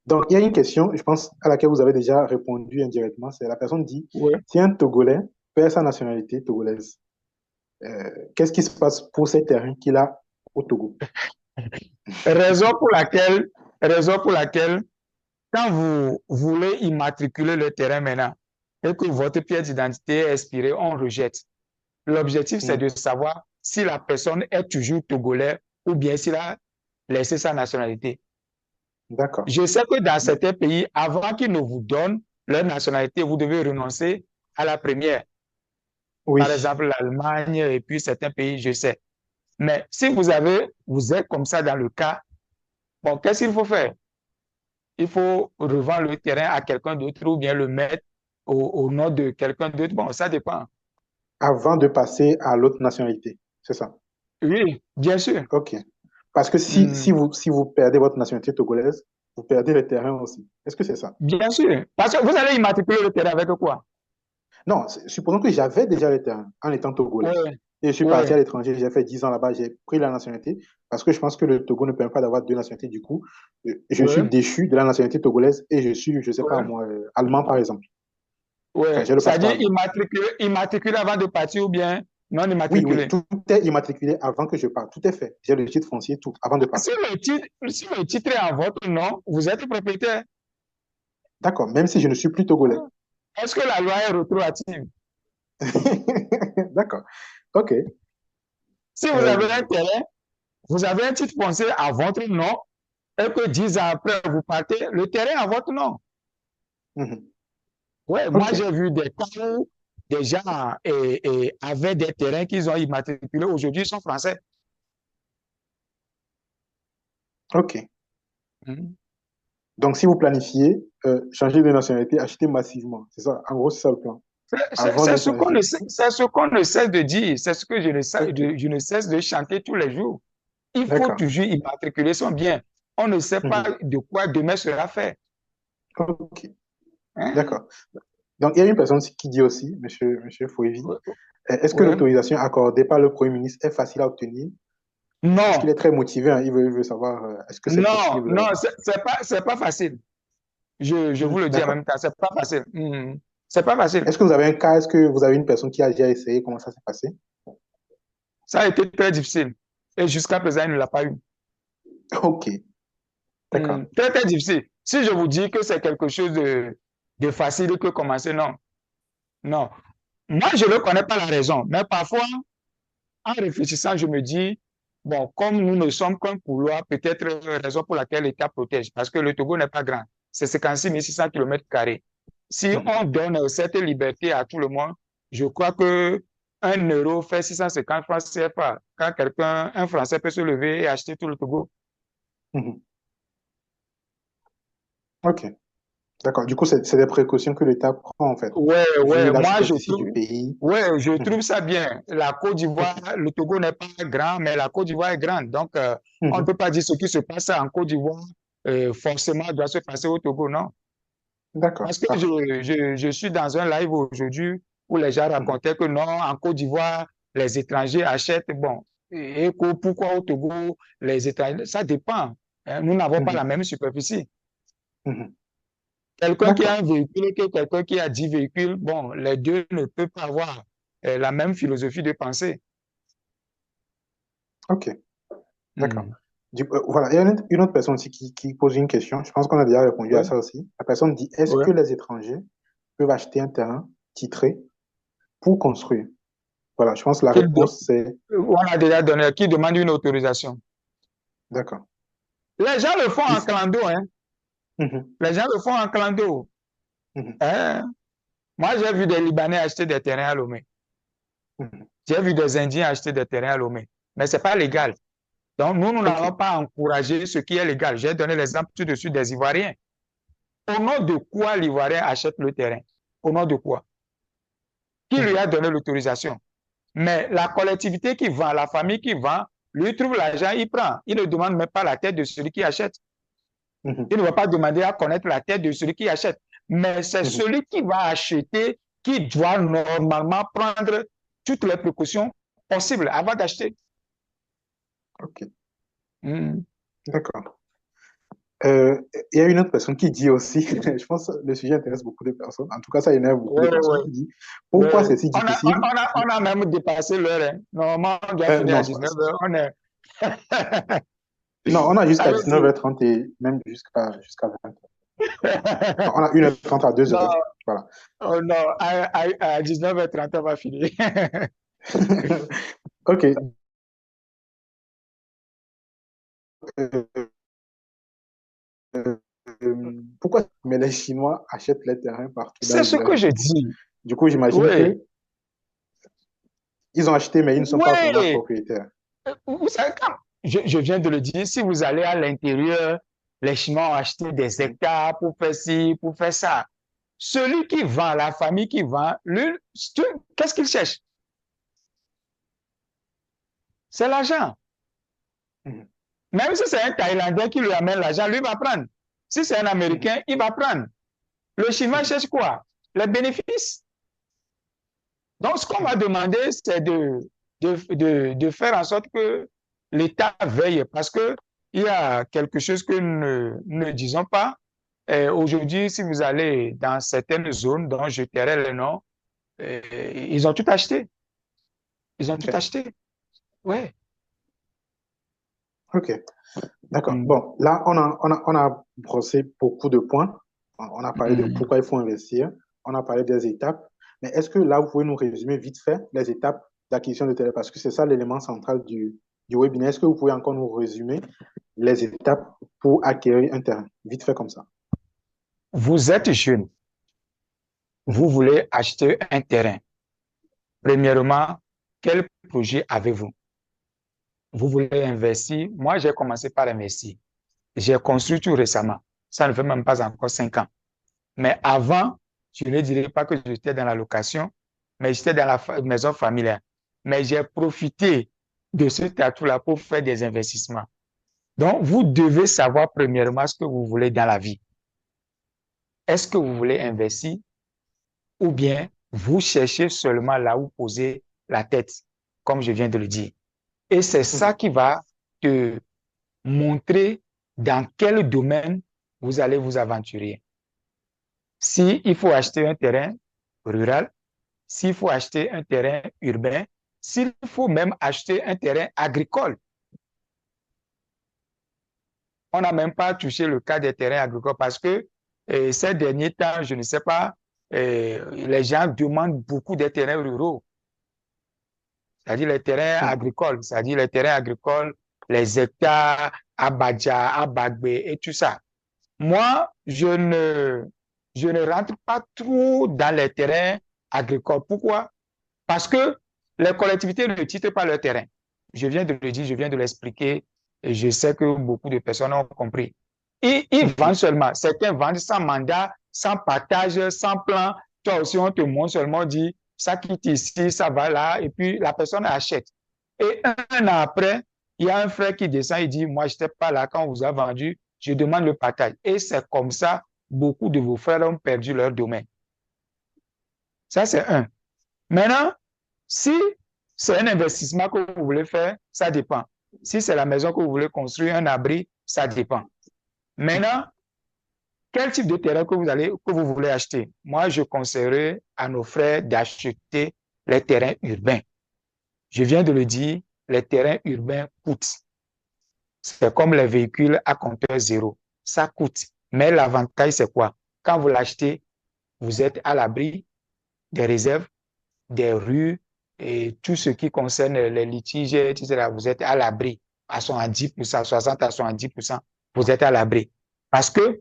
Donc, il y a une question, je pense, à laquelle vous avez déjà répondu indirectement. C'est la personne dit, Ouais. si un Togolais perd sa nationalité togolaise, qu'est-ce qui se passe pour ces terrains qu'il a au Togo? Raison pour laquelle, raison pour laquelle, quand vous voulez immatriculer le terrain maintenant et que votre pièce d'identité est expirée, on rejette. L'objectif, c'est Hmm. de savoir si la personne est toujours togolais ou bien s'il a laissé sa nationalité. D'accord. Je sais que dans certains pays, avant qu'ils ne vous donnent leur nationalité, vous devez renoncer à la première. Par Oui. exemple, l'Allemagne et puis certains pays, je sais. Mais si vous êtes comme ça dans le cas, bon, qu'est-ce qu'il faut faire? Il faut revendre le terrain à quelqu'un d'autre ou bien le mettre au nom de quelqu'un d'autre. Bon, ça dépend. Avant de passer à l'autre nationalité. C'est ça. Oui, bien sûr. OK. Parce que Hmm, si vous perdez votre nationalité togolaise, vous perdez le terrain aussi. Est-ce que c'est ça? bien sûr. Parce que vous allez immatriculer le terrain avec quoi? Non, supposons que j'avais déjà le terrain en étant togolais. Oui, Et je suis parti à oui, l'étranger, j'ai fait 10 ans là-bas, j'ai pris la nationalité parce que je pense que le Togo ne permet pas d'avoir deux nationalités. Du coup, je suis oui, déchu de la nationalité togolaise et je suis, je sais pas oui, moi, allemand par exemple. oui. Enfin, j'ai le passeport C'est-à-dire allemand. immatriculer avant de partir ou bien non Oui, oui, immatriculer. tout est immatriculé avant que je parte. Tout est fait. J'ai le titre foncier, tout, avant de Si partir. si le titre est en votre nom, vous êtes propriétaire. D'accord, même si je ne suis plus togolais. Est-ce que la loi est rétroactive? D'accord, ok. Si vous avez un Euh, terrain, vous avez un titre foncier à votre nom et que 10 ans après, vous partez, le terrain est à votre nom. mhm. Ouais, moi, Ok, j'ai vu des cas où des gens avaient des terrains qu'ils ont immatriculés. Aujourd'hui, ils sont français. ok. Mhm. Donc, si vous planifiez changer de nationalité, achetez massivement. C'est ça, en gros, c'est ça le plan. Avant C'est d'être ce qu'on ne, étranger. c'est ce qu'on ne cesse de dire. C'est ce que Ok, je ne cesse de chanter tous les jours. Il faut d'accord. toujours immatriculer son bien. On ne sait pas Mhm. de quoi demain sera fait. Ok, Hein? d'accord. Donc, il y a une personne qui dit aussi, monsieur Fouevi, est-ce que Ouais. l'autorisation accordée par le Premier ministre est facile à obtenir? Parce qu'il Non, est très motivé, hein, il veut savoir est-ce que c'est non, possible. non, c'est pas facile. Je vous le dis en D'accord. même temps, c'est pas facile. Mhm. C'est pas facile. Est-ce que vous avez un cas, est-ce que vous avez une personne qui a déjà essayé? Comment ça s'est passé? Ça a été très difficile. Et jusqu'à présent, il ne l'a pas eu. Ok, d'accord. Très, très difficile. Si je vous dis que c'est quelque chose de facile que commencer, non. Non. Moi, je ne connais pas la raison, mais parfois, en réfléchissant, je me dis, bon, comme nous ne sommes qu'un couloir, peut-être raison pour laquelle l'État protège, parce que le Togo n'est pas grand, c'est 56 600 km². Si Mhm. on donne cette liberté à tout le monde, je crois que 1 euro fait 650 francs CFA. Quand quelqu'un, un Français peut se lever et acheter tout le Togo. Mhm. Ok, d'accord. Du coup, c'est des précautions que l'État prend, en fait, Ouais, vu ouais, la moi superficie du pays. je Mhm. trouve ça bien. La Côte d'Ivoire, Ok. le Togo n'est pas grand, mais la Côte d'Ivoire est grande. Donc, on ne Mhm. peut pas dire ce qui se passe en Côte d'Ivoire, forcément doit se passer au Togo, non. D'accord, Parce que parfait. je suis dans un live aujourd'hui où les gens Mhm. racontaient que non, en Côte d'Ivoire, les étrangers achètent, bon, et pourquoi au Togo, les étrangers, ça dépend. Hein. Nous n'avons pas la Mhm. même superficie. Mhm. Quelqu'un qui a D'accord. un véhicule et quelqu'un qui a 10 véhicules, bon, les deux ne peuvent pas avoir la même philosophie de pensée. Ok, d'accord. Hmm. Voilà, il y a une autre personne aussi qui pose une question. Je pense qu'on a déjà répondu à Ouais, ça aussi. La personne dit, est-ce ouais. que les étrangers peuvent acheter un terrain titré pour construire? Voilà, je pense que la Qu'il de- réponse, c'est on a déjà donné, qui demande une autorisation. d'accord. Les gens le font en Ici. clando, hein. Mhm. Les gens le font en clando. Mhm. Hein. Moi, j'ai vu des Libanais acheter des terrains à Lomé. Mhm. J'ai vu des Indiens acheter des terrains à Lomé. Mais ce n'est pas légal. Donc, nous Ok. n'allons pas encourager ce qui est légal. J'ai donné l'exemple tout de suite des Ivoiriens. Au nom de quoi l'Ivoirien achète le terrain? Au nom de quoi? Qui lui Mhm. a donné l'autorisation? Mais la collectivité qui vend, la famille qui vend, lui trouve l'argent, il prend. Il ne demande même pas la tête de celui qui achète. Mhm. Il ne va pas demander à connaître la tête de celui qui achète. Mais c'est Mhm. celui qui va acheter qui doit normalement prendre toutes les précautions possibles avant d'acheter. Ok, Mm. d'accord. Il y a une autre personne qui dit aussi, je pense que le sujet intéresse beaucoup de personnes, en tout cas ça énerve beaucoup de Ouais, personnes, ouais, qui dit pourquoi ouais. c'est si difficile? On a même dépassé l'heure. Hein. Normalement, on doit finir à Non, 19 heures. On est... non, on a jusqu'à Allez-y. 19h30 et même jusqu'à 20h. On a 1h30 à 2h. Non, Voilà. oh non, à 19h30, on va finir. Ok. Euh, Pourquoi mais les Chinois achètent les terrains partout dans C'est les ce villages que du je Togo? dis. Du coup, j'imagine Oui, que ils ont acheté, mais ils ne sont pas vraiment oui. propriétaires. Vous savez, quand je viens de le dire, si vous allez à l'intérieur, les Chinois ont acheté des Mhm. hectares pour faire ci, pour faire ça. Celui qui vend, la famille qui vend, lui, qu'est-ce qu'il cherche? C'est l'argent. Mhm. Même si c'est un Thaïlandais qui lui amène l'argent, lui va prendre. Si c'est un Mhm. Américain, il va prendre. Le Chinois Mhm. cherche quoi? Les bénéfices. Donc, ce qu'on va Mhm. demander, c'est de faire en sorte que l'État veille, parce que il y a quelque chose que nous ne disons pas. Aujourd'hui, si vous allez dans certaines zones dont je tairai le nom, ils ont tout acheté. Ils ont tout Ok. acheté. Ouais. Ok. D'accord. Mm. Bon, là, on a brossé beaucoup de points. On a parlé de Mm. pourquoi il faut investir. On a parlé des étapes. Mais est-ce que là, vous pouvez nous résumer vite fait les étapes d'acquisition de terrain? Parce que c'est ça l'élément central du webinaire. Est-ce que vous pouvez encore nous résumer les étapes pour acquérir un terrain? Vite fait comme ça. Vous êtes jeune, Mhm. vous voulez acheter un terrain. Premièrement, quel projet avez-vous? Vous voulez investir? Moi, j'ai commencé par investir. J'ai construit tout récemment. Ça ne fait même pas encore 5 ans. Mais avant, je ne dirais pas que j'étais dans la location, mais j'étais dans la maison familiale. Mais j'ai profité de ce atout-là pour faire des investissements. Donc, vous devez savoir premièrement ce que vous voulez dans la vie. Est-ce que vous voulez investir ou bien vous cherchez seulement là où poser la tête, comme je viens de le dire. Et c'est ça Mhm. qui va te montrer dans quel domaine vous allez vous aventurer. Si il faut acheter un terrain, rural, s'il faut acheter un terrain urbain, s'il faut même acheter un terrain agricole. On n'a même pas touché le cas des terrains agricoles parce que ces derniers temps, je ne sais pas, les gens demandent beaucoup des terrains ruraux, c'est-à-dire les terrains agricoles, c'est-à-dire les terrains agricoles, les hectares, Abadja, Abagbe et tout ça. Moi, je ne rentre pas trop dans les terrains agricoles. Pourquoi? Parce que les collectivités ne titrent pas leur terrain. Je viens de le dire, je viens de l'expliquer, et je sais que beaucoup de personnes ont compris. Ils vendent seulement. Certains vendent sans mandat, sans partage, sans plan. Toi aussi, on te montre seulement, dit, ça quitte ici, ça va là, et puis la personne achète. Et un an après, il y a un frère qui descend, il dit, moi, je n'étais pas là quand on vous a vendu, je demande le partage. Et c'est comme ça, beaucoup de vos frères ont perdu leur domaine. Ça, c'est un. Maintenant, si c'est un investissement que vous voulez faire, ça dépend. Si c'est la maison que vous voulez construire, un abri, ça dépend. Maintenant, quel type de terrain que vous voulez acheter? Moi, je conseillerais à nos frères d'acheter les terrains urbains. Je viens de le dire, les terrains urbains coûtent. C'est comme les véhicules à compteur zéro. Ça coûte. Mais l'avantage, c'est quoi? Quand vous l'achetez, vous êtes à l'abri des réserves, des rues et tout ce qui concerne les litiges, etc. Vous êtes à l'abri à 70%, 60 à 70%. Vous êtes à l'abri. Parce que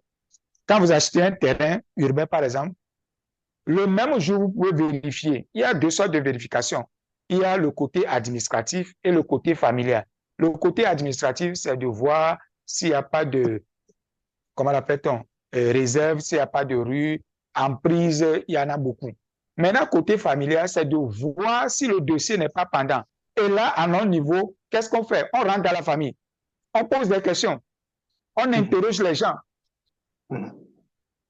quand vous achetez un terrain urbain, par exemple, le même jour, vous pouvez vérifier. Il y a deux sortes de vérification. Il y a le côté administratif et le côté familial. Le côté administratif, c'est de voir s'il n'y a pas de, comment l'appelle-t-on, réserve, s'il n'y a pas de rue, emprise, il y en a beaucoup. Maintenant, côté familial, c'est de voir si le dossier n'est pas pendant. Et là, à notre niveau, qu'est-ce qu'on fait? On rentre dans la famille. On pose des questions. On interroge les gens.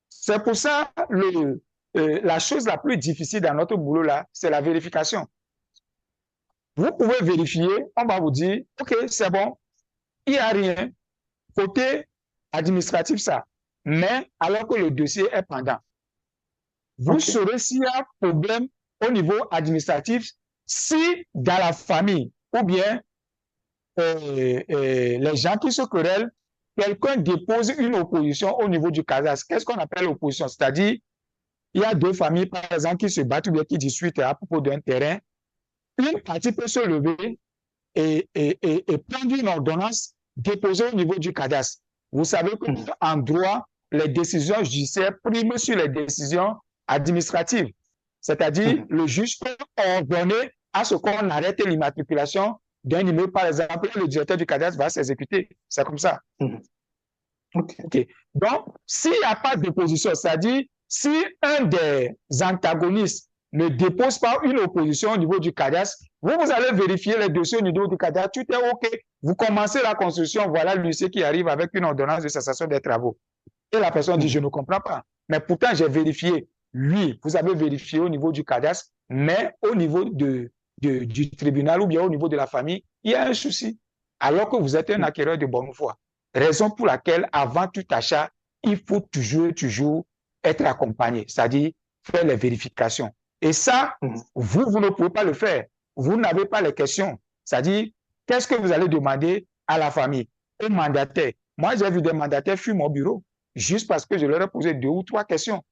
C'est pour ça la chose la plus difficile dans notre boulot, là, c'est la vérification. Vous pouvez vérifier, on va vous dire, OK, c'est bon, il n'y a rien. Côté administratif, ça. Mais alors que le dossier est pendant. Vous saurez s'il y a problème au niveau administratif, si dans la famille ou bien les gens qui se querellent, quelqu'un dépose une opposition au niveau du CASAS. Qu'est-ce qu'on appelle l'opposition? C'est-à-dire, il y a deux familles, par exemple, qui se battent ou bien qui discutent à propos d'un terrain. Une partie peut se lever et prendre une ordonnance déposée au niveau du CADAS. Vous savez qu'en droit, les décisions judiciaires priment sur les décisions administratives. C'est-à-dire, le juge peut ordonner à ce qu'on arrête l'immatriculation d'un immeuble, par exemple, le directeur du CADAS va s'exécuter. C'est comme ça. Okay. Donc, s'il n'y a pas d'opposition, c'est-à-dire, si un des antagonistes ne dépose pas une opposition au niveau du CADAS, vous allez vérifier les dossiers au niveau du CADAS, tout est OK. Vous commencez la construction, voilà l'huissier qui arrive avec une ordonnance de cessation des travaux. Et la personne dit, je ne comprends pas. Mais pourtant, j'ai vérifié. Oui, vous avez vérifié au niveau du CADAS, mais au niveau du tribunal ou bien au niveau de la famille, il y a un souci. Alors que vous êtes un acquéreur de bonne foi. Raison pour laquelle, avant tout achat, il faut toujours être accompagné, c'est-à-dire faire les vérifications. Et ça, vous ne pouvez pas le faire. Vous n'avez pas les questions. C'est-à-dire, qu'est-ce que vous allez demander à la famille, au mandataire? Moi, j'ai vu des mandataires fuir mon bureau juste parce que je leur ai posé 2 ou 3 questions.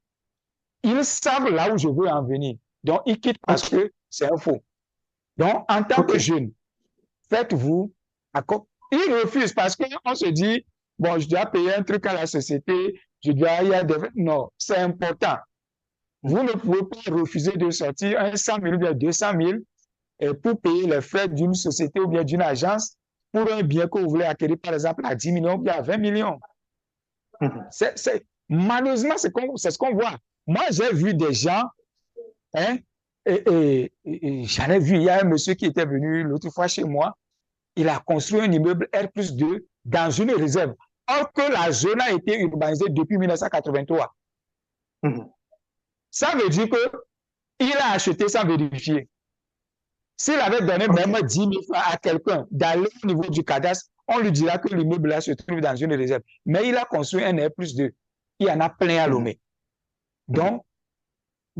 Ils savent là où je veux en venir. Donc, ils quittent parce que c'est un faux. Donc, en tant que jeune, faites-vous accord. Ils refusent parce qu'on se dit, bon, je dois payer un truc à la société, je dois y aller. Non, c'est important. Vous ne pouvez pas refuser de sortir un 100 000 ou bien 200 000 pour payer les frais d'une société ou bien d'une agence pour un bien que vous voulez acquérir, par exemple, à 10 millions ou bien à 20 millions. Malheureusement, c'est ce qu'on voit. Moi, j'ai vu des gens, hein, et j'en ai vu, il y a un monsieur qui était venu l'autre fois chez moi, il a construit un immeuble R+2 dans une réserve, or que la zone a été urbanisée depuis 1983. Ça veut dire qu'il a acheté sans vérifier. S'il avait donné même 10 000 francs à quelqu'un d'aller au niveau du cadastre, on lui dira que l'immeuble là se trouve dans une réserve. Mais il a construit un R+2. Il y en a plein à Lomé. Donc,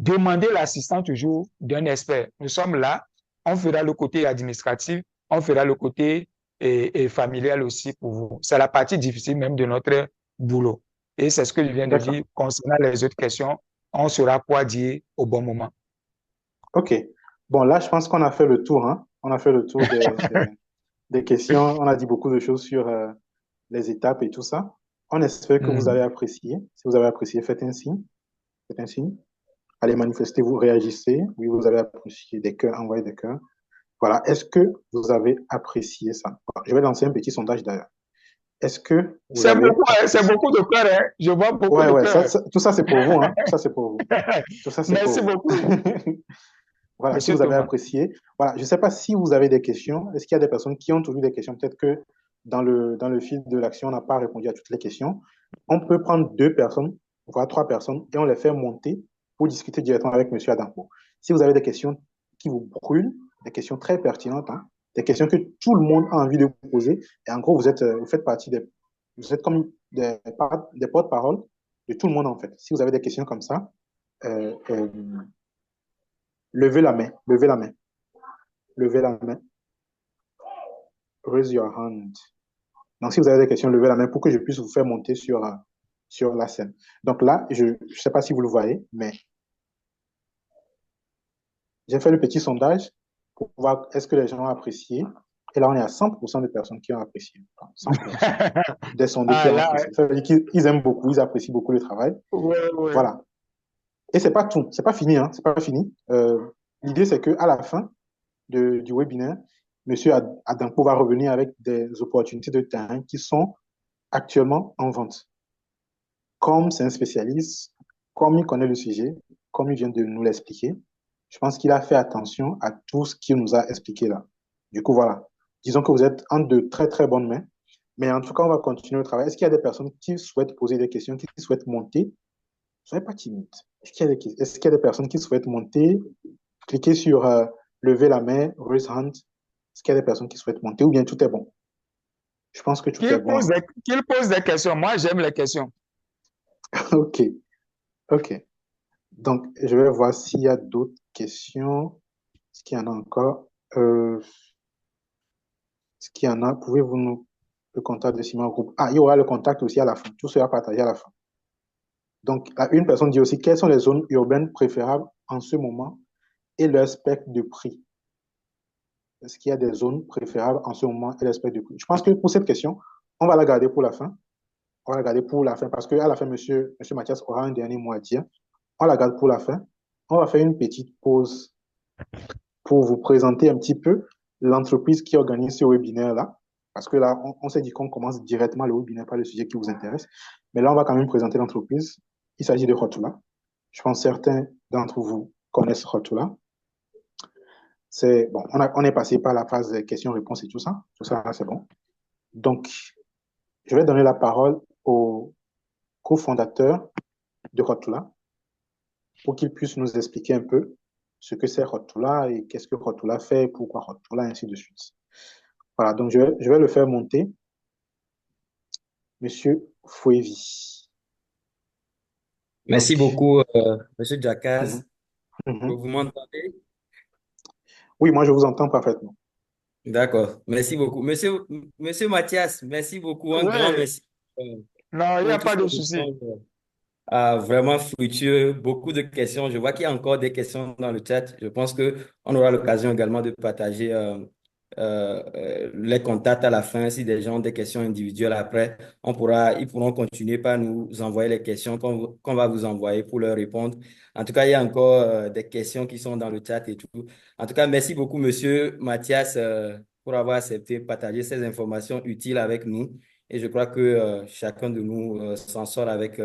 demandez l'assistance toujours d'un expert. Nous sommes là, on fera le côté administratif, on fera le côté et familial aussi pour vous. C'est la partie difficile même de notre boulot. Et c'est ce que je viens de D'accord. dire. Concernant les autres questions, on saura quoi dire au bon moment. OK. Bon, là, je pense qu'on a fait le tour, hein. On a fait le tour des questions. On a dit beaucoup de choses sur les étapes et tout ça. On espère que vous avez Hmm. apprécié. Si vous avez apprécié, faites un signe. Faites un signe. Allez manifester, vous réagissez. Oui, vous avez apprécié des cœurs, envoyez des cœurs. Voilà. Est-ce que vous avez apprécié ça? Je vais lancer un petit sondage d'ailleurs. Est-ce que vous avez C'est apprécié? beaucoup de cœur, hein? Je vois beaucoup Ouais, de ouais, cœur. tout ça, c'est pour vous, hein. Tout ça, c'est pour vous. Tout ça, c'est pour Merci vous. beaucoup, Voilà, si Monsieur vous avez Thomas. apprécié. Voilà, je ne sais pas si vous avez des questions. Est-ce qu'il y a des personnes qui ont toujours des questions? Peut-être que dans le fil de l'action, on n'a pas répondu à toutes les questions. On peut prendre deux personnes, voire trois personnes, et on les fait monter pour discuter directement avec Monsieur Adampo. Si vous avez des questions qui vous brûlent, des questions très pertinentes, hein, des questions que tout le monde a envie de vous poser, et en gros, vous faites partie vous êtes comme des porte-parole de tout le monde, en fait. Si vous avez des questions comme ça, euh, euh, levez la main, levez la main. Levez la main. Raise your hand. Donc, si vous avez des questions, levez la main pour que je puisse vous faire monter sur la scène. Donc là, je ne sais pas si vous le voyez, mais j'ai fait le petit sondage pour voir est-ce que les gens ont apprécié. Et là, on est à 100% de personnes qui ont apprécié. 100% des sondés qui Ah ont là, apprécié. Ça veut dire qu'ils aiment beaucoup, ils apprécient beaucoup le travail. ouais, ouais. Voilà. Et c'est pas tout, c'est pas fini, hein, c'est pas fini. L'idée, c'est qu'à la fin du webinaire, Monsieur Adampo va revenir avec des opportunités de terrain qui sont actuellement en vente. Comme c'est un spécialiste, comme il connaît le sujet, comme il vient de nous l'expliquer, je pense qu'il a fait attention à tout ce qu'il nous a expliqué là. Du coup, voilà. Disons que vous êtes en de très, très bonnes mains. Mais en tout cas, on va continuer le travail. Est-ce qu'il y a des personnes qui souhaitent poser des questions, qui souhaitent monter? Ne soyez pas timide. Est-ce qu'il y a des personnes qui souhaitent monter? Cliquez sur lever la main, raise hand. Est-ce qu'il y a des personnes qui souhaitent monter ou bien tout est bon? Je pense que tout est bon, hein. Qu'il pose des questions. Moi, j'aime les questions. OK, OK. Donc, je vais voir s'il y a d'autres questions. Est-ce qu'il y en a encore? Est-ce qu'il y en a? Pouvez-vous nous... Le contact de Simon Group. Ah, il y aura le contact aussi à la fin. Tout sera partagé à la fin. Donc, une personne dit aussi quelles sont les zones urbaines préférables en ce moment et leur spectre de prix. Est-ce qu'il y a des zones préférables en ce moment et leur spectre de prix? Je pense que pour cette question, on va la garder pour la fin. On va la garder pour la fin parce qu'à la fin, monsieur Mathias aura un dernier mot à dire. On la garde pour la fin. On va faire une petite pause pour vous présenter un petit peu l'entreprise qui organise ce webinaire-là. Parce que là, on s'est dit qu'on commence directement le webinaire par le sujet qui vous intéresse. Mais là, on va quand même présenter l'entreprise. Il s'agit de Rotula. Je pense que certains d'entre vous connaissent Rotula. C'est bon, on est passé par la phase des questions-réponses et tout ça. Tout ça, c'est bon. Donc, je vais donner la parole au cofondateur de Rotula pour qu'il puisse nous expliquer un peu ce que c'est Rotula et qu'est-ce que Rotula fait, pourquoi Rotula, et ainsi de suite. Voilà, donc je vais le faire monter. Monsieur Fouevi. Merci Donc, beaucoup, Monsieur mhm, Jacques. mhm. Vous m'entendez? Oui, moi je vous entends parfaitement. D'accord. Merci beaucoup. Monsieur Mathias, merci beaucoup. Un grand Oui, merci non, il n'y pour a tout pas cet de souci. échange vraiment fructueux. Beaucoup de questions. Je vois qu'il y a encore des questions dans le chat. Je pense que on aura l'occasion également de partager les contacts à la fin. Si des gens ont des questions individuelles après, ils pourront continuer par nous envoyer les questions qu'on va vous envoyer pour leur répondre. En tout cas, il y a encore des questions qui sont dans le chat et tout. En tout cas, merci beaucoup, Monsieur Mathias, pour avoir accepté de partager ces informations utiles avec nous. Et je crois que chacun de nous s'en sort avec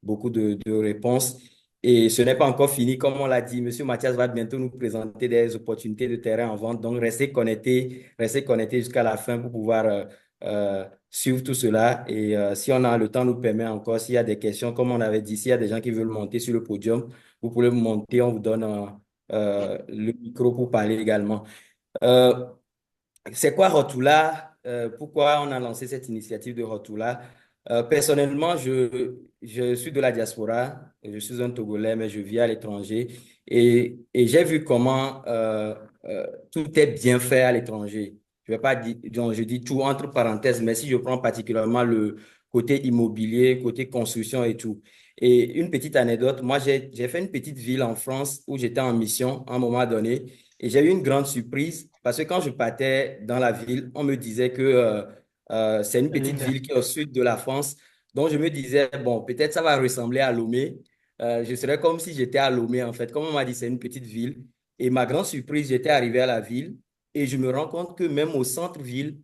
beaucoup de réponses. Et ce n'est pas encore fini, comme on l'a dit. Monsieur Mathias va bientôt nous présenter des opportunités de terrain en vente. Donc, restez connectés jusqu'à la fin pour pouvoir suivre tout cela. Et si on a le temps, nous permet encore, s'il y a des questions, comme on avait dit, s'il y a des gens qui veulent monter sur le podium, vous pouvez monter, on vous donne le micro pour parler également. C'est quoi Rotula? Pourquoi on a lancé cette initiative de Rotula? Personnellement, je suis de la diaspora, je suis un Togolais, mais je vis à l'étranger et j'ai vu comment tout est bien fait à l'étranger. Je vais pas dire, donc je dis tout entre parenthèses, mais si je prends particulièrement le côté immobilier, côté construction et tout. Et une petite anecdote, moi j'ai fait une petite ville en France où j'étais en mission à un moment donné et j'ai eu une grande surprise parce que quand je partais dans la ville, on me disait que c'est une petite Linda. ville qui est au sud de la France. Donc, je me disais, bon, peut-être ça va ressembler à Lomé. Je serais comme si j'étais à Lomé, en fait. Comme on m'a dit, c'est une petite ville. Et ma grande surprise, j'étais arrivé à la ville et je me rends compte que même au centre-ville,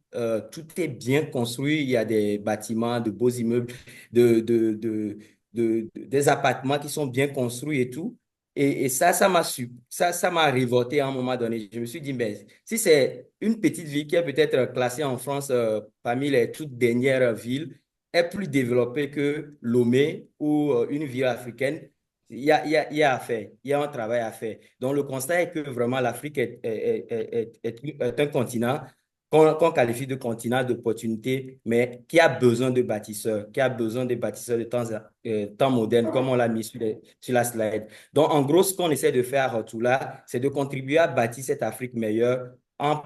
tout est bien construit. Il y a des bâtiments, de beaux immeubles, des appartements qui sont bien construits et tout. Et ça, ça m'a révolté à un moment donné. Je me suis dit, mais si c'est une petite ville qui est peut-être classée en France parmi les toutes dernières villes, est plus développée que Lomé ou une ville africaine, il y a à faire, il y a un travail à faire. Donc le constat est que vraiment l'Afrique est un continent qu'on qualifie de continent d'opportunité, mais qui a besoin de bâtisseurs, qui a besoin de bâtisseurs de temps moderne, comme on l'a mis sur la slide. Donc, en gros, ce qu'on essaie de faire à Rotula, c'est de contribuer à bâtir cette Afrique meilleure en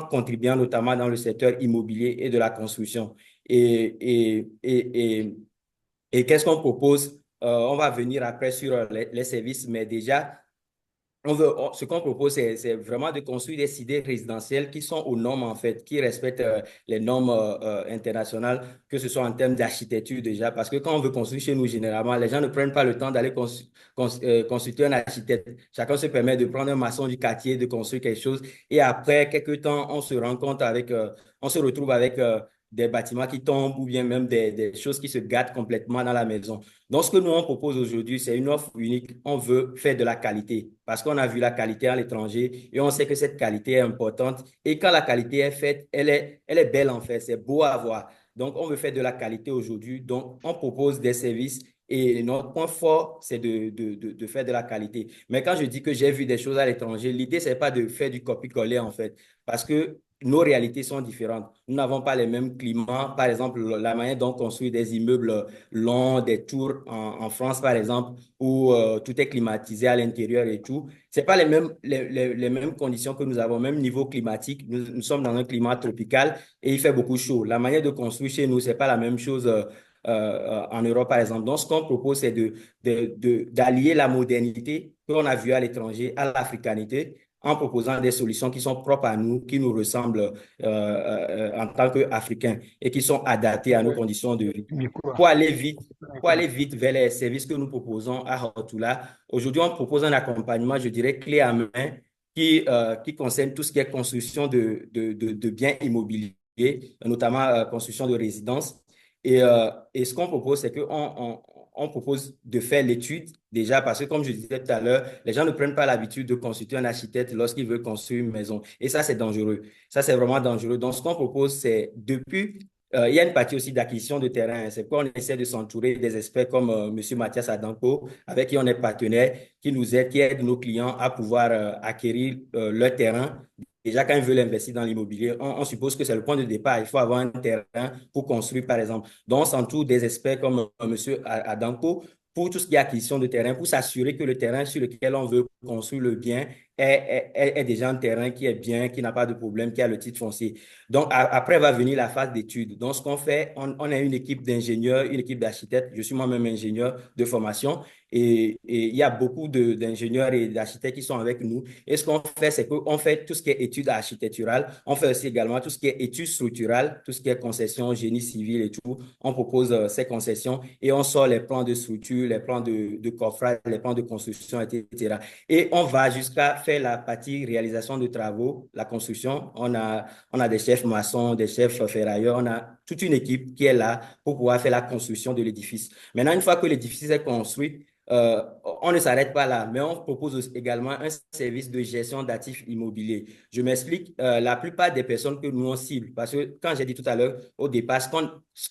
contribuant notamment dans le secteur immobilier et de la construction. Et qu'est-ce qu'on propose? On va venir après sur les services, mais déjà, ce qu'on propose, c'est vraiment de construire des cités résidentielles qui sont aux normes, en fait, qui respectent les normes internationales, que ce soit en termes d'architecture déjà, parce que quand on veut construire chez nous, généralement, les gens ne prennent pas le temps d'aller consulter un architecte. Chacun se permet de prendre un maçon du quartier, de construire quelque chose, et après quelques temps, on se rend compte on se retrouve avec des bâtiments qui tombent ou bien même des choses qui se gâtent complètement dans la maison. Donc, ce que nous, on propose aujourd'hui, c'est une offre unique. On veut faire de la qualité parce qu'on a vu la qualité à l'étranger et on sait que cette qualité est importante. Et quand la qualité est faite, elle est belle en fait. C'est beau à voir. Donc, on veut faire de la qualité aujourd'hui. Donc, on propose des services et notre point fort, c'est de faire de la qualité. Mais quand je dis que j'ai vu des choses à l'étranger, l'idée, c'est pas de faire du copier-coller en fait. Parce que nos réalités sont différentes. Nous n'avons pas les mêmes climats. Par exemple, la manière dont on construit des immeubles longs, des tours en France, par exemple, où tout est climatisé à l'intérieur et tout. C'est pas les mêmes conditions que nous avons, même niveau climatique. Nous sommes dans un climat tropical et il fait beaucoup chaud. La manière de construire chez nous, c'est pas la même chose en Europe, par exemple. Donc, ce qu'on propose, c'est d'allier la modernité que l'on a vue à l'étranger à l'africanité en proposant des solutions qui sont propres à nous, qui nous ressemblent en tant qu'Africains et qui sont adaptées à nos conditions de vie. Micro. Pour aller vite, pour aller vite vers les services que nous proposons à Rotula, aujourd'hui, on propose un accompagnement, je dirais, clé à main qui concerne tout ce qui est construction de biens immobiliers, notamment construction de résidences. Et ce qu'on propose, c'est on propose de faire l'étude déjà parce que, comme je disais tout à l'heure, les gens ne prennent pas l'habitude de consulter un architecte lorsqu'ils veulent construire une maison. Et ça, c'est dangereux. Ça, c'est vraiment dangereux. Donc, ce qu'on propose, c'est il y a une partie aussi d'acquisition de terrain. C'est pourquoi on essaie de s'entourer des experts comme M. Mathias Adanko, avec qui on est partenaire, qui aident nos clients à pouvoir acquérir leur terrain. Déjà, quand ils veulent investir dans l'immobilier, on suppose que c'est le point de départ. Il faut avoir un terrain pour construire, par exemple. Donc, on s'entoure des experts comme M. Adanko pour tout ce qui est acquisition de terrain, pour s'assurer que le terrain sur lequel on veut construire le bien est déjà un terrain qui est bien, qui n'a pas de problème, qui a le titre foncier. Donc, après va venir la phase d'étude. Donc, ce qu'on fait, on a une équipe d'ingénieurs, une équipe d'architectes. Je suis moi-même ingénieur de formation et il y a beaucoup d'ingénieurs et d'architectes qui sont avec nous. Et ce qu'on fait, c'est qu'on fait tout ce qui est études architecturales. On fait aussi également tout ce qui est études structurales, tout ce qui est concession, génie civil et tout. On propose ces concessions et on sort les plans de structure, les plans de coffrage, les plans de construction, etc. Et on va jusqu'à faire la partie réalisation de travaux, la construction. On a des chefs maçons, des chefs ferrailleurs, on a toute une équipe qui est là pour pouvoir faire la construction de l'édifice. Maintenant, une fois que l'édifice est construit, on ne s'arrête pas là, mais on propose également un service de gestion d'actifs immobiliers. Je m'explique, la plupart des personnes que nous on cible, parce que quand j'ai dit tout à l'heure, au départ, ce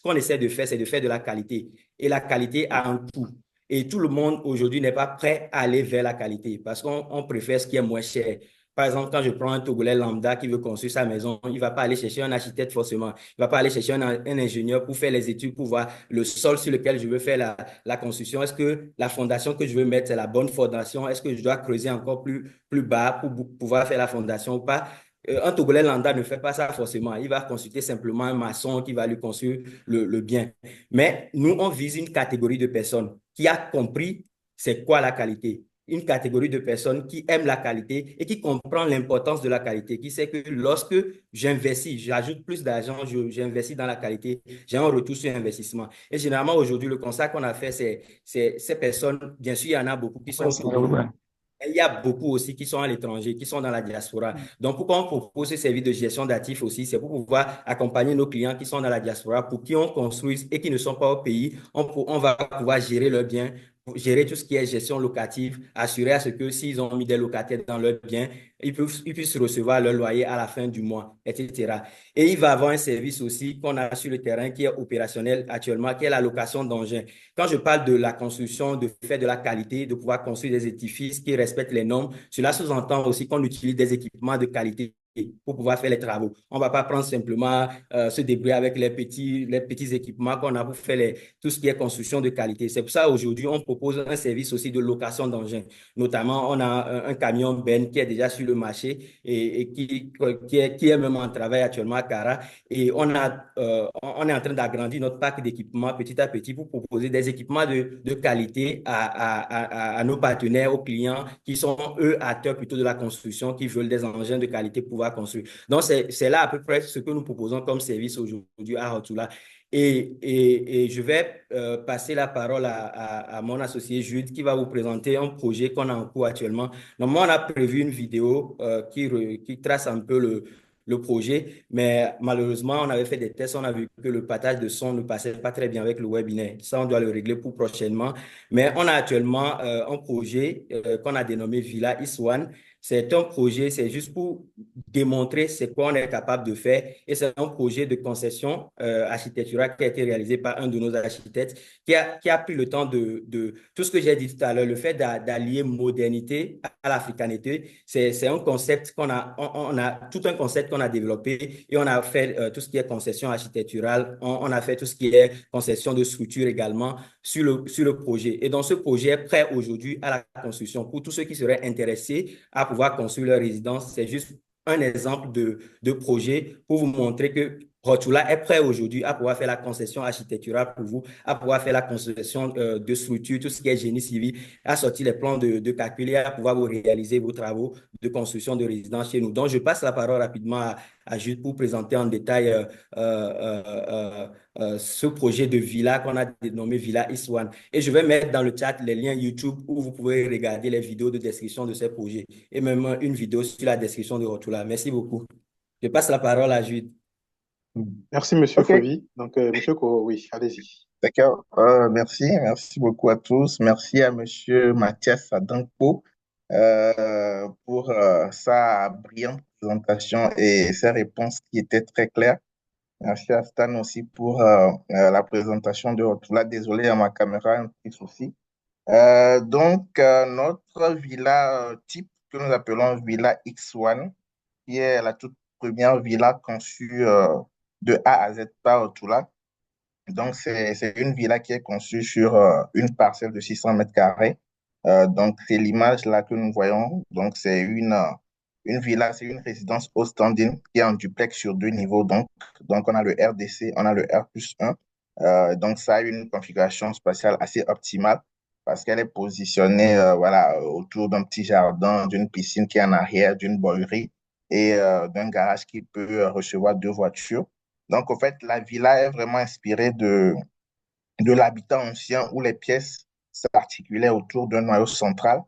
qu'on essaie de faire, c'est de faire de la qualité. Et la qualité a un coût. Et tout le monde aujourd'hui n'est pas prêt à aller vers la qualité parce qu'on préfère ce qui est moins cher. Par exemple, quand je prends un Togolais lambda qui veut construire sa maison, il ne va pas aller chercher un architecte forcément. Il ne va pas aller chercher un ingénieur pour faire les études, pour voir le sol sur lequel je veux faire la construction. Est-ce que la fondation que je veux mettre, c'est la bonne fondation? Est-ce que je dois creuser encore plus bas pour pouvoir faire la fondation ou pas? Un Togolais lambda ne fait pas ça forcément. Il va consulter simplement un maçon qui va lui construire le bien. Mais nous, on vise une catégorie de personnes qui a compris c'est quoi la qualité. Une catégorie de personnes qui aiment la qualité et qui comprend l'importance de la qualité, qui sait que lorsque j'investis, j'ajoute plus d'argent, j'investis dans la qualité, j'ai un retour sur investissement. Et généralement, aujourd'hui, le constat qu'on a fait, c'est ces personnes, bien sûr, il y en a beaucoup qui sont Ouais, au c'est vrai, Togo, ouais. et il y a beaucoup aussi qui sont à l'étranger, qui sont dans la diaspora. Donc, pourquoi on propose ce service de gestion d'actifs aussi? C'est pour pouvoir accompagner nos clients qui sont dans la diaspora, pour qui on construise et qui ne sont pas au pays. On va pouvoir gérer leurs biens, gérer tout ce qui est gestion locative, assurer à ce que s'ils ont mis des locataires dans leurs biens, ils puissent recevoir leur loyer à la fin du mois, etc. Et il va avoir un service aussi qu'on a sur le terrain qui est opérationnel actuellement, qui est la location d'engins. Quand je parle de la construction, de faire de la qualité, de pouvoir construire des édifices qui respectent les normes, cela sous-entend aussi qu'on utilise des équipements de qualité pour pouvoir faire les travaux. On ne va pas prendre simplement se débrouiller avec les petits équipements qu'on a pour faire tout ce qui est construction de qualité. C'est pour ça aujourd'hui, on propose un service aussi de location d'engins. Notamment, on a un camion Ben qui est déjà sur le marché et qui est même en travail actuellement à Cara. Et on est en train d'agrandir notre parc d'équipements petit à petit pour proposer des équipements de qualité à nos partenaires, aux clients qui sont, eux, acteurs plutôt de la construction, qui veulent des engins de qualité pour pouvoir construire. Donc, c'est là à peu près ce que nous proposons comme service aujourd'hui à Hotula. Et je vais passer la parole à mon associé Jude qui va vous présenter un projet qu'on a en cours actuellement. Normalement, on a prévu une vidéo qui trace un peu le projet, mais malheureusement, on avait fait des tests, on a vu que le partage de son ne passait pas très bien avec le webinaire. Ça, on doit le régler pour prochainement. Mais on a actuellement un projet qu'on a dénommé Villa East One. C'est un projet, c'est juste pour démontrer ce qu'on est capable de faire. Et c'est un projet de concession architecturale qui a été réalisé par un de nos architectes qui a pris le temps de tout ce que j'ai dit tout à l'heure, le fait d'allier modernité à l'africanité. C'est un concept on a tout un concept qu'on a développé et on a fait tout ce qui est concession architecturale. On a fait tout ce qui est concession de structure également sur le projet. Et donc, ce projet est prêt aujourd'hui à la construction. Pour tous ceux qui seraient intéressés à pouvoir construire leur résidence, c'est juste un exemple de projet pour vous montrer que Rotula est prêt aujourd'hui à pouvoir faire la concession architecturale pour vous, à pouvoir faire la concession de structure, tout ce qui est génie civil, à sortir les plans de calcul et à pouvoir vous réaliser vos travaux de construction de résidence chez nous. Donc, je passe la parole rapidement à Jude pour présenter en détail ce projet de villa qu'on a dénommé Villa East One. Et je vais mettre dans le chat les liens YouTube où vous pouvez regarder les vidéos de description de ces projets et même une vidéo sur la description de Rotula. Merci beaucoup. Je passe la parole à Jude. Merci, Monsieur OK, Fovy. Donc, Monsieur Koro, oui, allez-y. d'accord. Merci beaucoup à tous. Merci à Monsieur Mathias Adankpo pour sa brillante présentation et ses réponses qui étaient très claires. Merci à Stan aussi pour la présentation de Rotula. Désolé, à ma caméra, un petit souci. Notre villa type que nous appelons Villa X1, qui est la toute première villa conçue de A à Z par Rotula. Donc, c'est une villa qui est conçue sur une parcelle de 600 mètres carrés. Donc, c'est l'image là que nous voyons. Donc, c'est une villa, c'est une résidence haut standing qui est en duplex sur deux niveaux. Donc, on a le RDC, on a le R+1. Donc, ça a une configuration spatiale assez optimale parce qu'elle est positionnée voilà, autour d'un petit jardin, d'une piscine qui est en arrière, d'une bollerie et d'un garage qui peut recevoir deux voitures. Donc, en fait, la villa est vraiment inspirée de l'habitat ancien où les pièces s'articulaient autour d'un noyau central,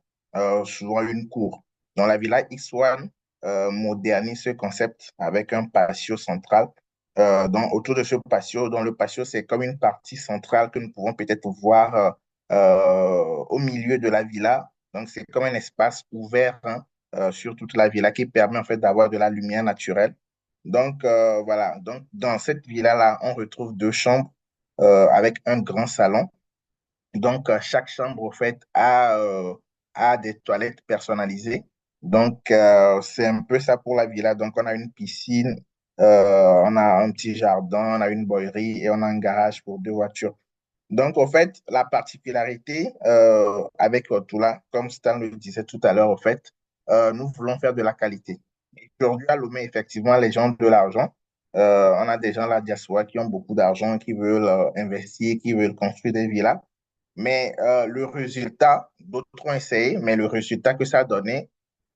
souvent une cour. Donc, la villa X1 modernise ce concept avec un patio central. Donc, autour de ce patio, le patio, c'est comme une partie centrale que nous pouvons peut-être voir au milieu de la villa. Donc, c'est comme un espace ouvert hein, sur toute la villa qui permet en fait d'avoir de la lumière naturelle. Donc, voilà. Donc, dans cette villa-là, on retrouve deux chambres avec un grand salon. Donc, chaque chambre, en fait, a des toilettes personnalisées. Donc, c'est un peu ça pour la villa. Donc, on a une piscine, on a un petit jardin, on a une boilerie et on a un garage pour 2 voitures. Donc, en fait, la particularité avec Rotula, comme Stan le disait tout à l'heure, en fait, nous voulons faire de la qualité. Aujourd'hui, à Lomé, effectivement, les gens ont de l'argent. On a des gens, la diaspora, qui ont beaucoup d'argent, qui veulent investir, qui veulent construire des villas. Mais le résultat, d'autres ont essayé, mais le résultat que ça a donné,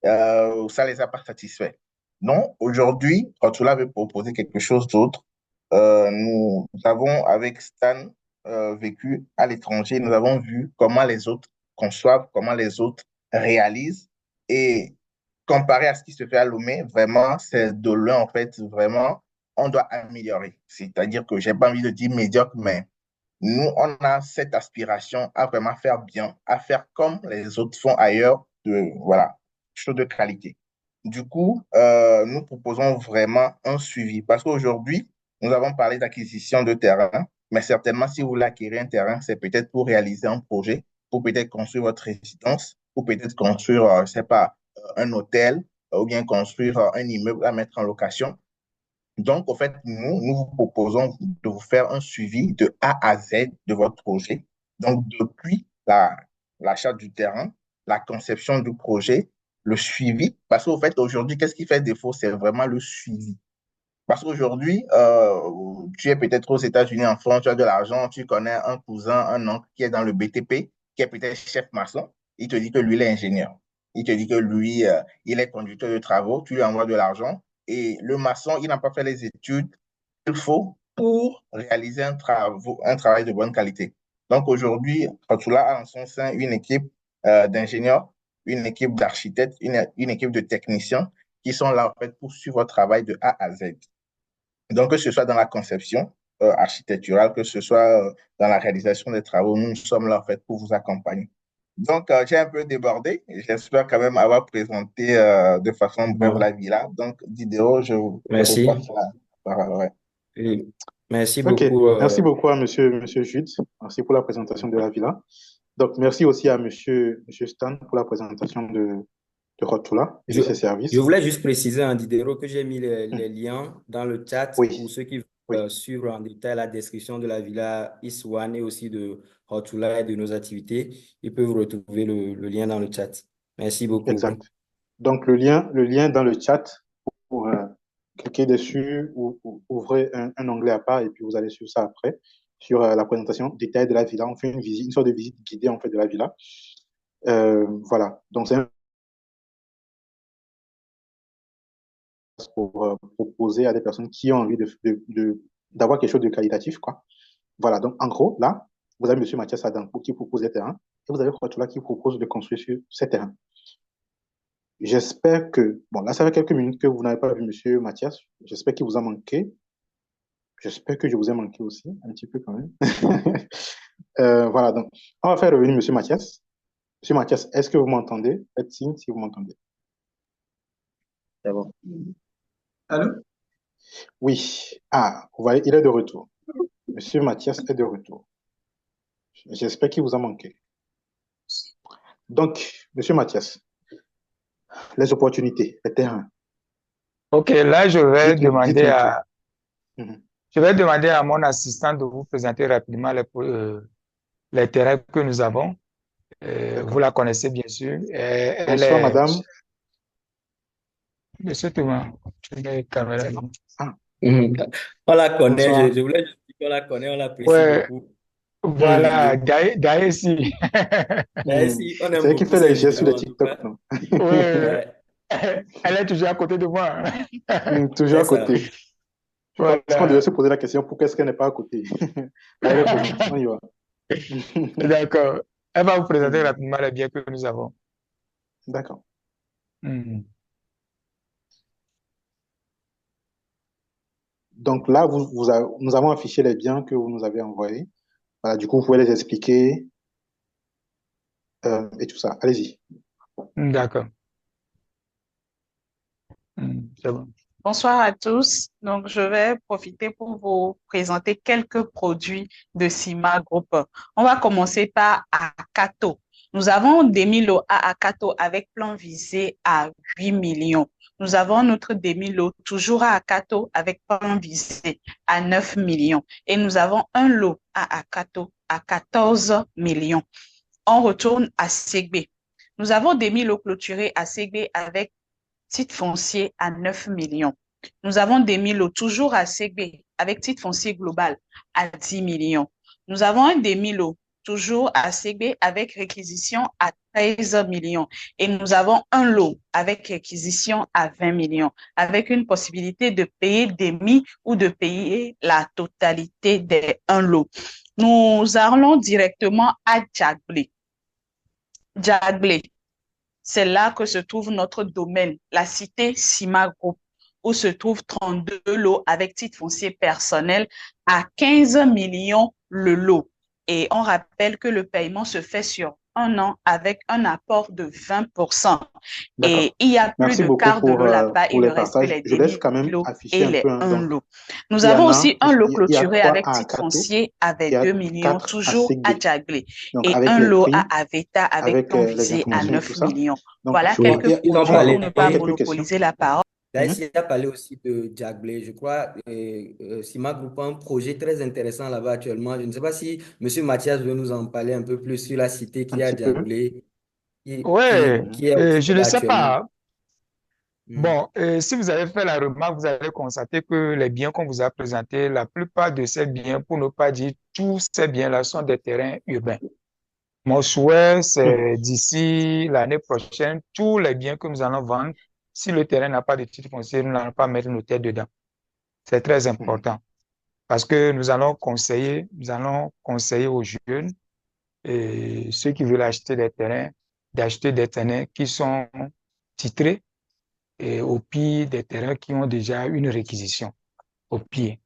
ça les a pas satisfaits. Non, aujourd'hui, Rotula veut proposer quelque chose d'autre. Nous avons, avec Stan, vécu à l'étranger, nous avons vu comment les autres conçoivent, comment les autres réalisent. Et comparé à ce qui se fait à Lomé, vraiment, c'est de loin, en fait, vraiment, on doit améliorer. C'est-à-dire que j'ai pas envie de dire médiocre, mais nous, on a cette aspiration à vraiment faire bien, à faire comme les autres font ailleurs, voilà, chose de qualité. Du coup, nous proposons vraiment un suivi parce qu'aujourd'hui, nous avons parlé d'acquisition de terrain, mais certainement, si vous voulez acquérir un terrain, c'est peut-être pour réaliser un projet, pour peut-être construire votre résidence, pour peut-être construire, je ne sais pas, un hôtel, ou bien construire un immeuble à mettre en location. Donc, en fait, nous vous proposons de vous faire un suivi de A à Z de votre projet. Donc, depuis l'achat du terrain, la conception du projet, le suivi. Parce qu'au fait, aujourd'hui, qu'est-ce qui fait défaut? C'est vraiment le suivi. Parce qu'aujourd'hui, tu es peut-être aux États-Unis en France, tu as de l'argent, tu connais un cousin, un oncle qui est dans le BTP, qui est peut-être chef maçon. Il te dit que lui, il est ingénieur. Il te dit que lui, il est conducteur de travaux, tu lui envoies de l'argent. Et le maçon, il n'a pas fait les études qu'il faut pour réaliser un travail de bonne qualité. Donc aujourd'hui, Fatula a en son sein une équipe d'ingénieurs, une équipe d'architectes, une équipe de techniciens qui sont là en fait pour suivre votre travail de A à Z. Donc, que ce soit dans la conception architecturale, que ce soit dans la réalisation des travaux, nous sommes là en fait pour vous accompagner. Donc, j'ai un peu débordé. J'espère quand même avoir présenté de façon brève Bon, la villa. Donc, Diderot, je vous merci. repasse la parole. Ouais. Et merci OK. beaucoup. Merci beaucoup à monsieur Jude. Merci pour la présentation de la villa. Donc, merci aussi à monsieur Stan pour la présentation de Rotula et de Je, ses je services. voulais juste préciser, en Diderot, que j'ai mis les liens dans le chat pour Oui, ceux qui oui, veulent suivre en détail la description de la villa Iswan et aussi de Hotula et de nos activités. Ils peuvent retrouver le lien dans le chat. Merci beaucoup. exact. Donc, le lien dans le chat pour cliquer dessus ou ouvrez un onglet à part et puis vous allez sur ça après, sur la présentation détaillée de la villa. On fait une visite, une sorte de visite guidée en fait de la villa. Voilà. Donc, c'est un espace pour proposer à des personnes qui ont envie d'avoir quelque chose de qualitatif, quoi. Voilà. Donc, en gros, là, vous avez M. Mathias Adam qui propose des terrains et vous avez Khotula qui propose de construire sur ces terrains. J'espère que, bon, là, ça fait quelques minutes que vous n'avez pas vu M. Mathias. J'espère qu'il vous a manqué. J'espère que je vous ai manqué aussi, un petit peu quand même. Voilà, donc, on va faire revenir M. Mathias. M. Mathias, est-ce que vous m'entendez? Faites signe si vous m'entendez. C'est bon. Allô? Oui. Ah, vous voyez, il est de retour. M. Mathias est de retour. J'espère qu'il vous a manqué. Donc, M. Mathias, les opportunités, les terrains, OK, là, dites-nous tout. Mhm. je vais demander à mon assistant de vous présenter rapidement les terrains que nous avons. Vous D'accord. la connaissez bien sûr. Elle Bonsoir, est, madame. Monsieur Thomas, je mets caméra. Ah, Mhm. On la connaît, bonsoir. je voulais juste dire qu'on la connaît, on l'apprécie Ouais, beaucoup. voilà, Gaësi. Merci, on C'est aime elle qui beaucoup fait les ces gestes sur vidéos les en tout TikTok, cas. non? Ouais, Ouais, elle est toujours à côté de moi. Toujours c'est à ça. côté. Je pense qu'on devait Voilà. se poser la question pourquoi est-ce qu'elle n'est pas à côté. Là, elle est présente. On y va. D'accord. Elle va vous présenter Mhm. rapidement les biens que nous avons. D'accord. Mhm. Donc là, nous avons affiché les biens que vous nous avez envoyés. Voilà, du coup, vous pouvez les expliquer et tout ça. Allez-y. D'accord. C'est bon. Bonsoir à tous. Donc, je vais profiter pour vous présenter quelques produits de Cima Group. On va commencer par Akato. Nous avons demi-lot à Akato avec plan visé à 8 millions. Nous avons notre demi-lot toujours à Akato avec plan visé à 9 millions. Et nous avons un lot à Akato à 14 millions. On retourne à Ségbé. Nous avons demi-lot clôturé à Ségbé avec titre foncier à 9 millions. Nous avons demi-lot toujours à Ségbé avec titre foncier global à 10 millions. Nous avons un demi-lot toujours à Ségbé avec réquisition à 13 millions. Et nous avons un lot avec réquisition à 20 millions, avec une possibilité de payer demi ou de payer la totalité des un lot. Nous allons directement à Djagblé. Djagblé, c'est là que se trouve notre domaine, la cité Sima Group, où se trouvent 32 lots avec titre foncier personnel à 15 millions le lot. Et on rappelle que le paiement se fait sur un an avec un apport de 20%. Et il y a plus Merci de beaucoup quart de lot là-bas. pour Il les ne reste que partages. les Je laisse quand même demi-lots afficher et un les peu. Hein. un Donc, lot. Nous il y avons en a, aussi un lot il y a clôturé 3 avec à titre Akato, foncier il avec y a 2 millions, 4 à toujours à Ségbé. Djaglé. Donc, Et avec un les lot prix, à Aveta avec avec plan les visé à informations et 9 tout ça. millions. Donc, Voilà je vois, quelques il y Puisqu'on a points pour ne pas quelques questions. monopoliser la parole. Là, ici, il a parlé aussi de Djagblé. Je crois Sima Group a un projet très intéressant là-bas actuellement. Je ne sais pas si M. Mathias veut nous en parler un peu plus sur la cité Un qui est à petit peu. Djagblé, Ouais, qui est aussi je ne là sais actuellement. pas. Bon, si vous avez fait la remarque, vous allez constater que les biens qu'on vous a présentés, la plupart de ces biens, pour ne pas dire tous ces biens-là, sont des terrains urbains. Mon souhait, c'est d'ici l'année prochaine, tous les biens que nous allons vendre, si le terrain n'a pas de titre foncier, nous n'allons pas mettre nos têtes dedans. C'est très important parce que nous allons conseiller aux jeunes et ceux qui veulent acheter des terrains, d'acheter des terrains qui sont titrés et au pire des terrains qui ont déjà une réquisition au pied.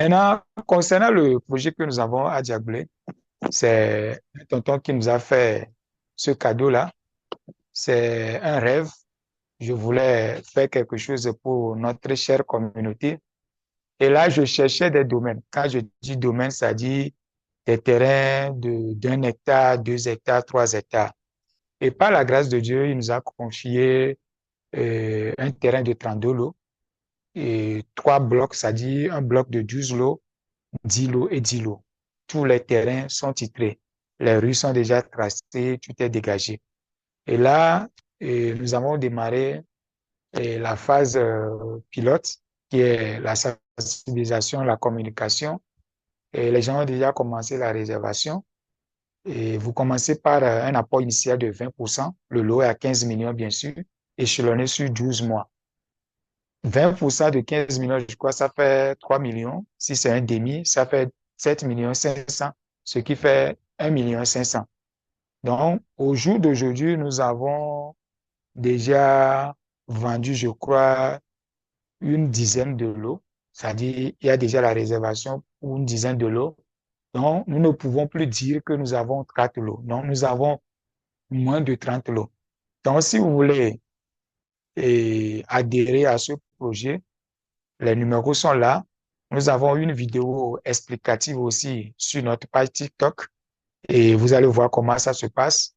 Maintenant, concernant le projet que nous avons à Diablé, c'est un tonton qui nous a fait ce cadeau-là. C'est un rêve. Je voulais faire quelque chose pour notre chère communauté. Et là, je cherchais des domaines. Quand je dis domaine, ça dit des terrains d'un hectare, 2 hectares, 3 hectares. Et par la grâce de Dieu, il nous a confié un terrain de 32 lots et 3 blocs, c'est-à-dire un bloc de 12 lots, 10 lots et 10 lots. Tous les terrains sont titrés. Les rues sont déjà tracées, tout est dégagé. Et là, nous avons démarré la phase pilote, qui est la sensibilisation, la communication. Et les gens ont déjà commencé la réservation. Et vous commencez par un apport initial de 20%. Le lot est à 15 millions, bien sûr, échelonné sur 12 mois. 20% de 15 millions, je crois, ça fait 3 millions. Si c'est un demi, ça fait 7 millions 500, ce qui fait 1 million 500. Donc, au jour d'aujourd'hui, nous avons déjà vendu, je crois, une dizaine de lots. C'est-à-dire, il y a déjà la réservation pour une dizaine de lots. Donc, nous ne pouvons plus dire que nous avons 30 lots. Non, nous avons moins de 30 lots. Donc, si vous voulez adhérer à ce projet, les numéros sont là. Nous avons une vidéo explicative aussi sur notre page TikTok et vous allez voir comment ça se passe.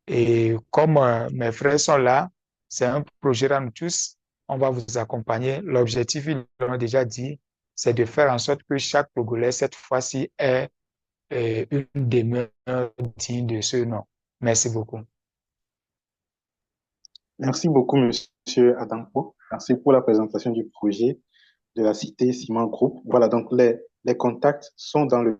Et comme mes frères sont là, c'est un projet à nous tous. On va vous accompagner. L'objectif, ils l'ont déjà dit, c'est de faire en sorte que chaque Togolais, cette fois-ci, ait une demeure digne de ce nom. Merci beaucoup. Merci beaucoup, Monsieur Adampo. Merci pour la présentation du projet de la cité Ciment Group. Voilà, donc les contacts sont dans le...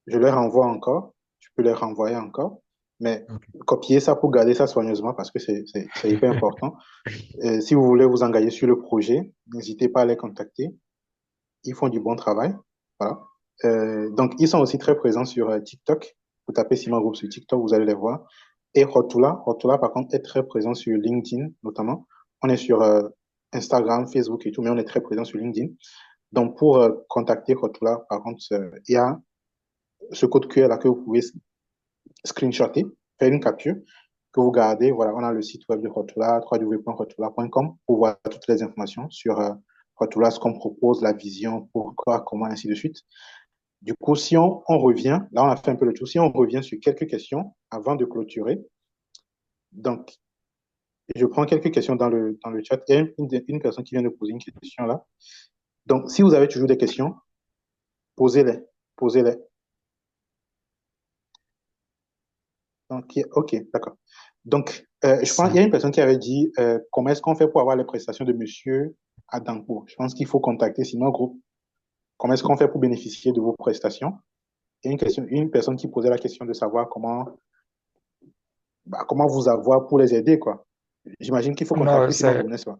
Je les renvoie encore. Je peux les renvoyer encore. Mais copier ça pour garder ça soigneusement parce que c'est hyper important. Si vous voulez vous engager sur le projet, n'hésitez pas à les contacter. Ils font du bon travail. Voilà. Donc, ils sont aussi très présents sur TikTok. Vous tapez Ciment Group sur TikTok, vous allez les voir. Et Rotula, par contre, est très présent sur LinkedIn, notamment. On est sur Instagram, Facebook et tout, mais on est très présent sur LinkedIn. Donc, pour contacter Rotula, par contre, il y a ce code QR là que vous pouvez screenshotter, faire une capture, que vous gardez. Voilà, on a le site web de Rotula, www.rotula.com, pour voir toutes les informations sur Rotula, ce qu'on propose, la vision, pourquoi, comment, ainsi de suite. Du coup, si on revient, là, on a fait un peu le tour, si on revient sur quelques questions avant de clôturer. Donc, je prends quelques questions dans le chat. Il y a une personne qui vient de poser une question là. Donc, si vous avez toujours des questions, posez-les. Posez-les. Donc, OK, d'accord. Donc, je pense qu'il y a une personne qui avait dit comment est-ce qu'on fait pour avoir les prestations de monsieur Adanko. Je pense qu'il faut contacter Simon Group. Comment est-ce qu'on fait pour bénéficier de vos prestations? Il y a une personne qui posait la question de savoir comment vous avoir pour les aider, quoi. J'imagine qu'il faut Non, contacter Simon Group, n'est-ce pas?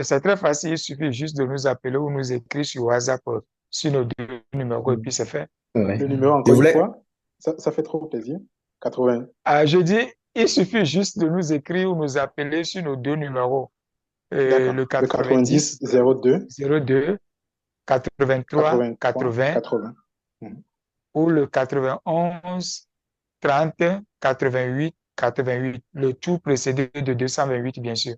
c'est très facile. Il suffit juste de nous appeler ou nous écrire sur WhatsApp sur nos deux numéros et puis c'est fait. Ouais. Le numéro, Je encore une voulais, fois, ça fait trop plaisir. 80. Je dis, il suffit juste de nous écrire ou nous appeler sur nos deux numéros. D'accord. Le Le 90 90 02 02 83 83 80 80. Mhm. ou le 91 30 88 88. Le tout précédé de 228, bien sûr.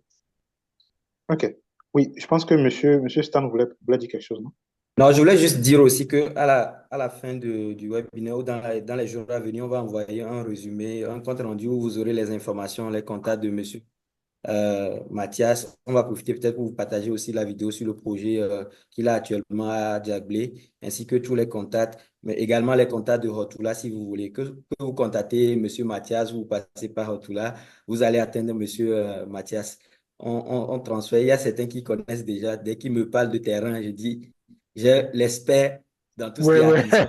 OK. Oui, je pense que monsieur Stan voulait dire quelque chose, non? non, je voulais juste dire aussi que à la fin du webinaire ou dans les jours à venir, on va envoyer un résumé, un compte rendu où vous aurez les informations, les contacts de monsieur Mathias. On va profiter peut-être pour vous partager aussi la vidéo sur le projet qu'il a actuellement à Diaglé, ainsi que tous les contacts, mais également les contacts de Rotula si vous voulez. Que vous contactez monsieur Mathias, vous passez par Rotula, vous allez atteindre monsieur Mathias. On transfère. Il y a certains qui connaissent déjà. Dès qu'ils me parlent de terrain, je dis, je l'espère dans tout ce qui Oui, est oui. acquisition.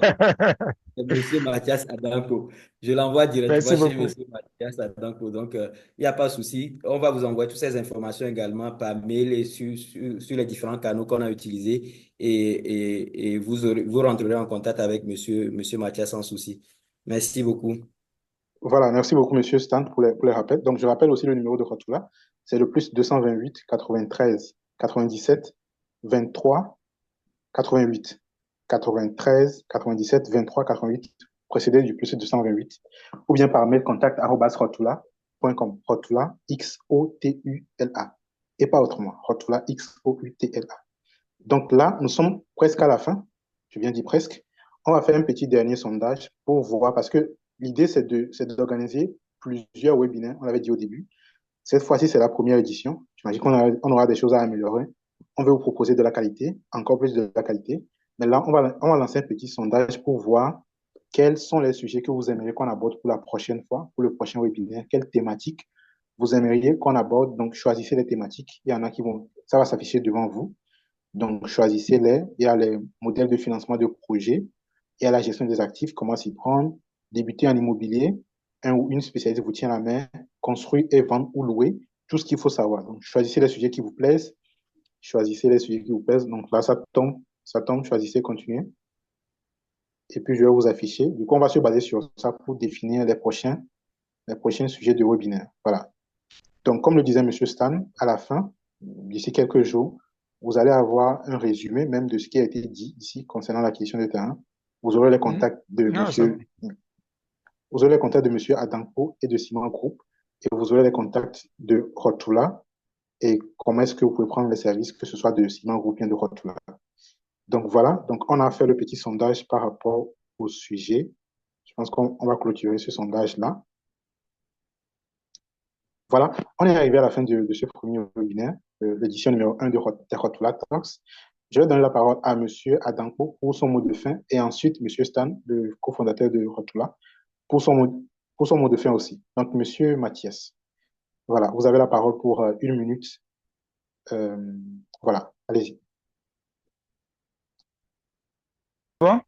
C'est Monsieur Mathias Adanko. Je l'envoie directement Merci chez beaucoup. Monsieur Mathias Adanko. Donc, il n'y a pas de souci. On va vous envoyer toutes ces informations également par mail et sur les différents canaux qu'on a utilisés. Et vous rentrerez en contact avec Monsieur Mathias sans souci. Merci beaucoup. Voilà, merci beaucoup, monsieur Stan, pour les rappels. Donc, je rappelle aussi le numéro de Rotula. C'est le plus 228 93 97 23 88. 93 97 23 88, précédé du plus 228. Ou bien par mail contact @rotula.com. Rotula, X-O-T-U-L-A. Et pas autrement. Rotula, X-O-U-T-L-A. Donc là, nous sommes presque à la fin. Je viens dire presque. On va faire un petit dernier sondage pour voir, parce que l'idée, c'est d'organiser plusieurs webinaires, on l'avait dit au début. Cette fois-ci, c'est la première édition. J'imagine on aura des choses à améliorer. On veut vous proposer de la qualité, encore plus de la qualité. Mais là, on va lancer un petit sondage pour voir quels sont les sujets que vous aimeriez qu'on aborde pour la prochaine fois, pour le prochain webinaire, quelles thématiques vous aimeriez qu'on aborde. Donc, choisissez les thématiques. Il y en a ça va s'afficher devant vous. Donc, choisissez-les. Il y a les modèles de financement de projets, il y a la gestion des actifs, comment s'y prendre, débuter en immobilier, un ou une spécialité vous tient la main, construire et vendre ou louer, tout ce qu'il faut savoir. Donc, choisissez les sujets qui vous plaisent, choisissez les sujets qui vous plaisent. Donc là, ça tombe, choisissez, continuez. Et puis, je vais vous afficher. Du coup, on va se baser sur ça pour définir les prochains sujets de webinaire. Voilà. Donc, comme le disait M. Stan, à la fin, d'ici quelques jours, vous allez avoir un résumé même de ce qui a été dit ici concernant l'acquisition de terrain. Vous aurez les contacts de Non, vous aurez les contacts de monsieur Adanko et de Simon Group, et vous aurez les contacts de Rotula et comment est-ce que vous pouvez prendre les services, que ce soit de Simon Group ou de Rotula. Donc voilà, donc on a fait le petit sondage par rapport au sujet. Je pense qu'on va clôturer ce sondage-là. Voilà, on est arrivé à la fin de ce premier webinaire, l'édition numéro 1 de Rotula Talks. Je vais donner la parole à M. Adanko pour son mot de fin et ensuite M. Stan, le cofondateur de Rotula, pour son mot de fin aussi. Donc, M. Mathias, voilà, vous avez la parole pour 1 minute. Voilà, allez-y. bon?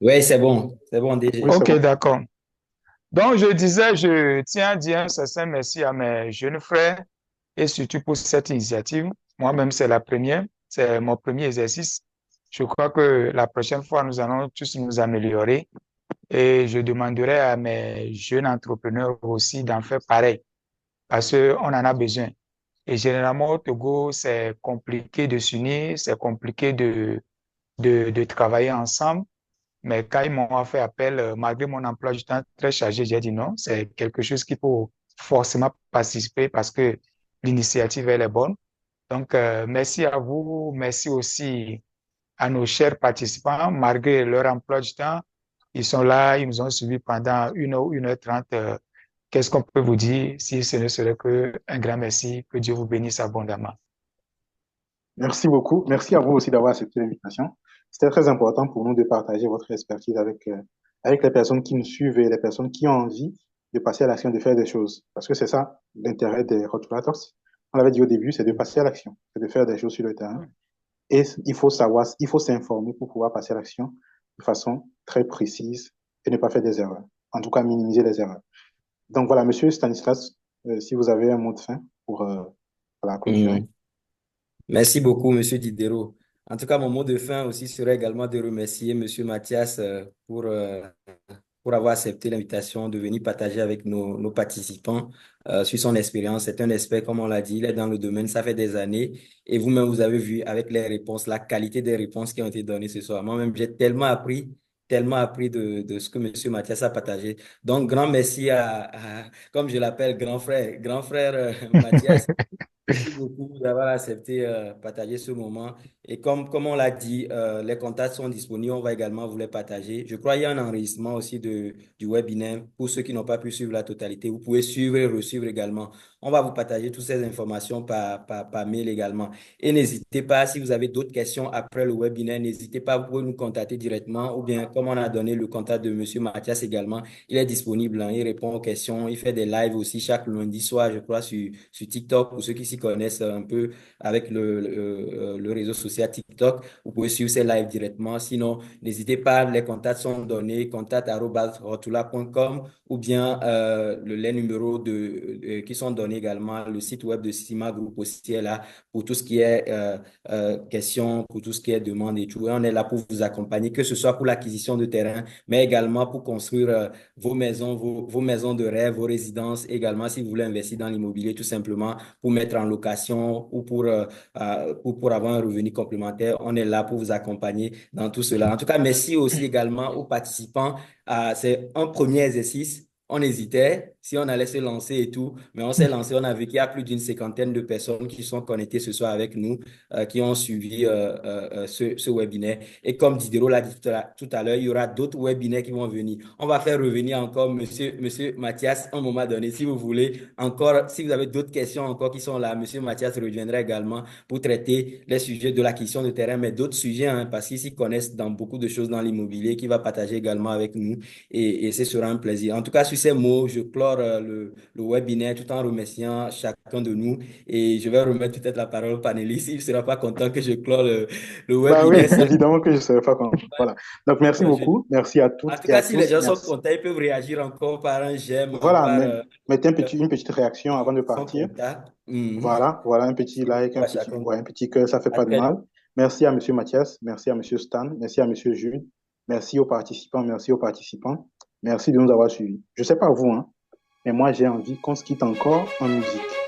Oui, c'est bon, DG. Oui, c'est Ok, bon. d'accord. Donc, je disais, je tiens à dire un sincère merci à mes jeunes frères et surtout pour cette initiative. Moi-même, c'est la première, c'est mon premier exercice. Je crois que la prochaine fois, nous allons tous nous améliorer et je demanderai à mes jeunes entrepreneurs aussi d'en faire pareil parce qu'on en a besoin. Et généralement, au Togo, c'est compliqué de s'unir, c'est compliqué de travailler ensemble. Mais quand ils m'ont fait appel, malgré mon emploi du temps très chargé, j'ai dit non, c'est quelque chose qu'il faut forcément participer parce que l'initiative, elle est bonne. Donc, merci à vous. Merci aussi à nos chers participants, malgré leur emploi du temps. Ils sont là, ils nous ont suivis pendant 1 heure, 1 h 30. Qu'est-ce qu'on peut vous dire si ce ne serait qu'un grand merci, que Dieu vous bénisse abondamment. Merci beaucoup. Merci à vous aussi d'avoir accepté l'invitation. C'était très important pour nous de partager votre expertise avec les personnes qui nous suivent et les personnes qui ont envie de passer à l'action, de faire des choses. Parce que c'est ça l'intérêt des Rotulators. On l'avait dit au début, c'est de passer à l'action, c'est de faire des choses sur le terrain. Et il faut savoir, il faut s'informer pour pouvoir passer à l'action de façon très précise et ne pas faire des erreurs. En tout cas, minimiser les erreurs. Donc voilà, Monsieur Stanislas, si vous avez un mot de fin pour clôturer. Merci beaucoup, Monsieur Diderot. En tout cas, mon mot de fin aussi serait également de remercier Monsieur Mathias pour avoir accepté l'invitation de venir partager avec nos participants sur son expérience. C'est un expert, comme on l'a dit, il est dans le domaine, ça fait des années. Et vous-même, vous avez vu avec les réponses, la qualité des réponses qui ont été données ce soir. Moi-même, j'ai tellement appris de ce que Monsieur Mathias a partagé. Donc, grand merci comme je l'appelle, grand frère Mathias. Merci beaucoup d'avoir accepté partager ce moment. Et comme on l'a dit, les contacts sont disponibles. On va également vous les partager. Je crois qu'il y a un enregistrement aussi du webinaire. Pour ceux qui n'ont pas pu suivre la totalité, vous pouvez suivre et resuivre également. On va vous partager toutes ces informations par mail également. Et n'hésitez pas, si vous avez d'autres questions après le webinaire, n'hésitez pas, vous pouvez nous contacter directement ou bien comme on a donné le contact de Monsieur Mathias également, il est disponible, hein, il répond aux questions, il fait des lives aussi chaque lundi soir, je crois, sur TikTok, pour ceux qui s'y connaissent un peu avec le réseau social TikTok. Vous pouvez suivre ces lives directement. Sinon, n'hésitez pas, les contacts sont donnés, contact@rotula.com ou bien les numéros qui sont donnés également. Le site web de Sima Group aussi est là pour tout ce qui est questions, pour tout ce qui est demande et tout. Et on est là pour vous accompagner, que ce soit pour l'acquisition de terrain, mais également pour construire vos maisons, vos maisons de rêve, vos résidences, également si vous voulez investir dans l'immobilier, tout simplement pour mettre en location ou pour avoir un revenu complémentaire. On est là pour vous accompagner dans tout cela. En tout cas, merci aussi également aux participants. C'est un premier exercice. On hésitait si on allait se lancer et tout, mais on s'est lancé. On a vu qu'il y a plus d'une cinquantaine de personnes qui sont connectées ce soir avec nous, qui ont suivi ce webinaire. Et comme Diderot l'a dit tout à l'heure, il y aura d'autres webinaires qui vont venir. On va faire revenir encore Monsieur Mathias à un moment donné. Si vous voulez encore, si vous avez d'autres questions encore qui sont là, Monsieur Mathias reviendra également pour traiter les sujets de l'acquisition de terrain, mais d'autres sujets, hein, parce qu'ils s'y connaissent dans beaucoup de choses dans l'immobilier, qui va partager également avec nous. Et ce sera un plaisir. En tout cas, sur ces mots, je clore le webinaire tout en remerciant chacun de nous. Et je vais remettre peut-être la parole au panéliste. Il ne sera pas content que je clore le Bah oui, webinaire. évidemment que je ne serai pas content. Voilà. Donc, merci beaucoup. Merci à En toutes tout et à cas, si les tous. gens sont Merci. contents, ils peuvent réagir encore par un j'aime, Voilà, par mettez une petite réaction avant de son partir. contact. Voilà, un petit Merci like, à chacun. un petit cœur, ça fait À pas de très mal. Merci à Monsieur Mathias, merci à Monsieur Stan, merci à Monsieur Jules, merci aux participants, merci aux participants. Merci de nous avoir suivis. Je sais pas vous, hein, mais moi j'ai envie qu'on se quitte encore en musique.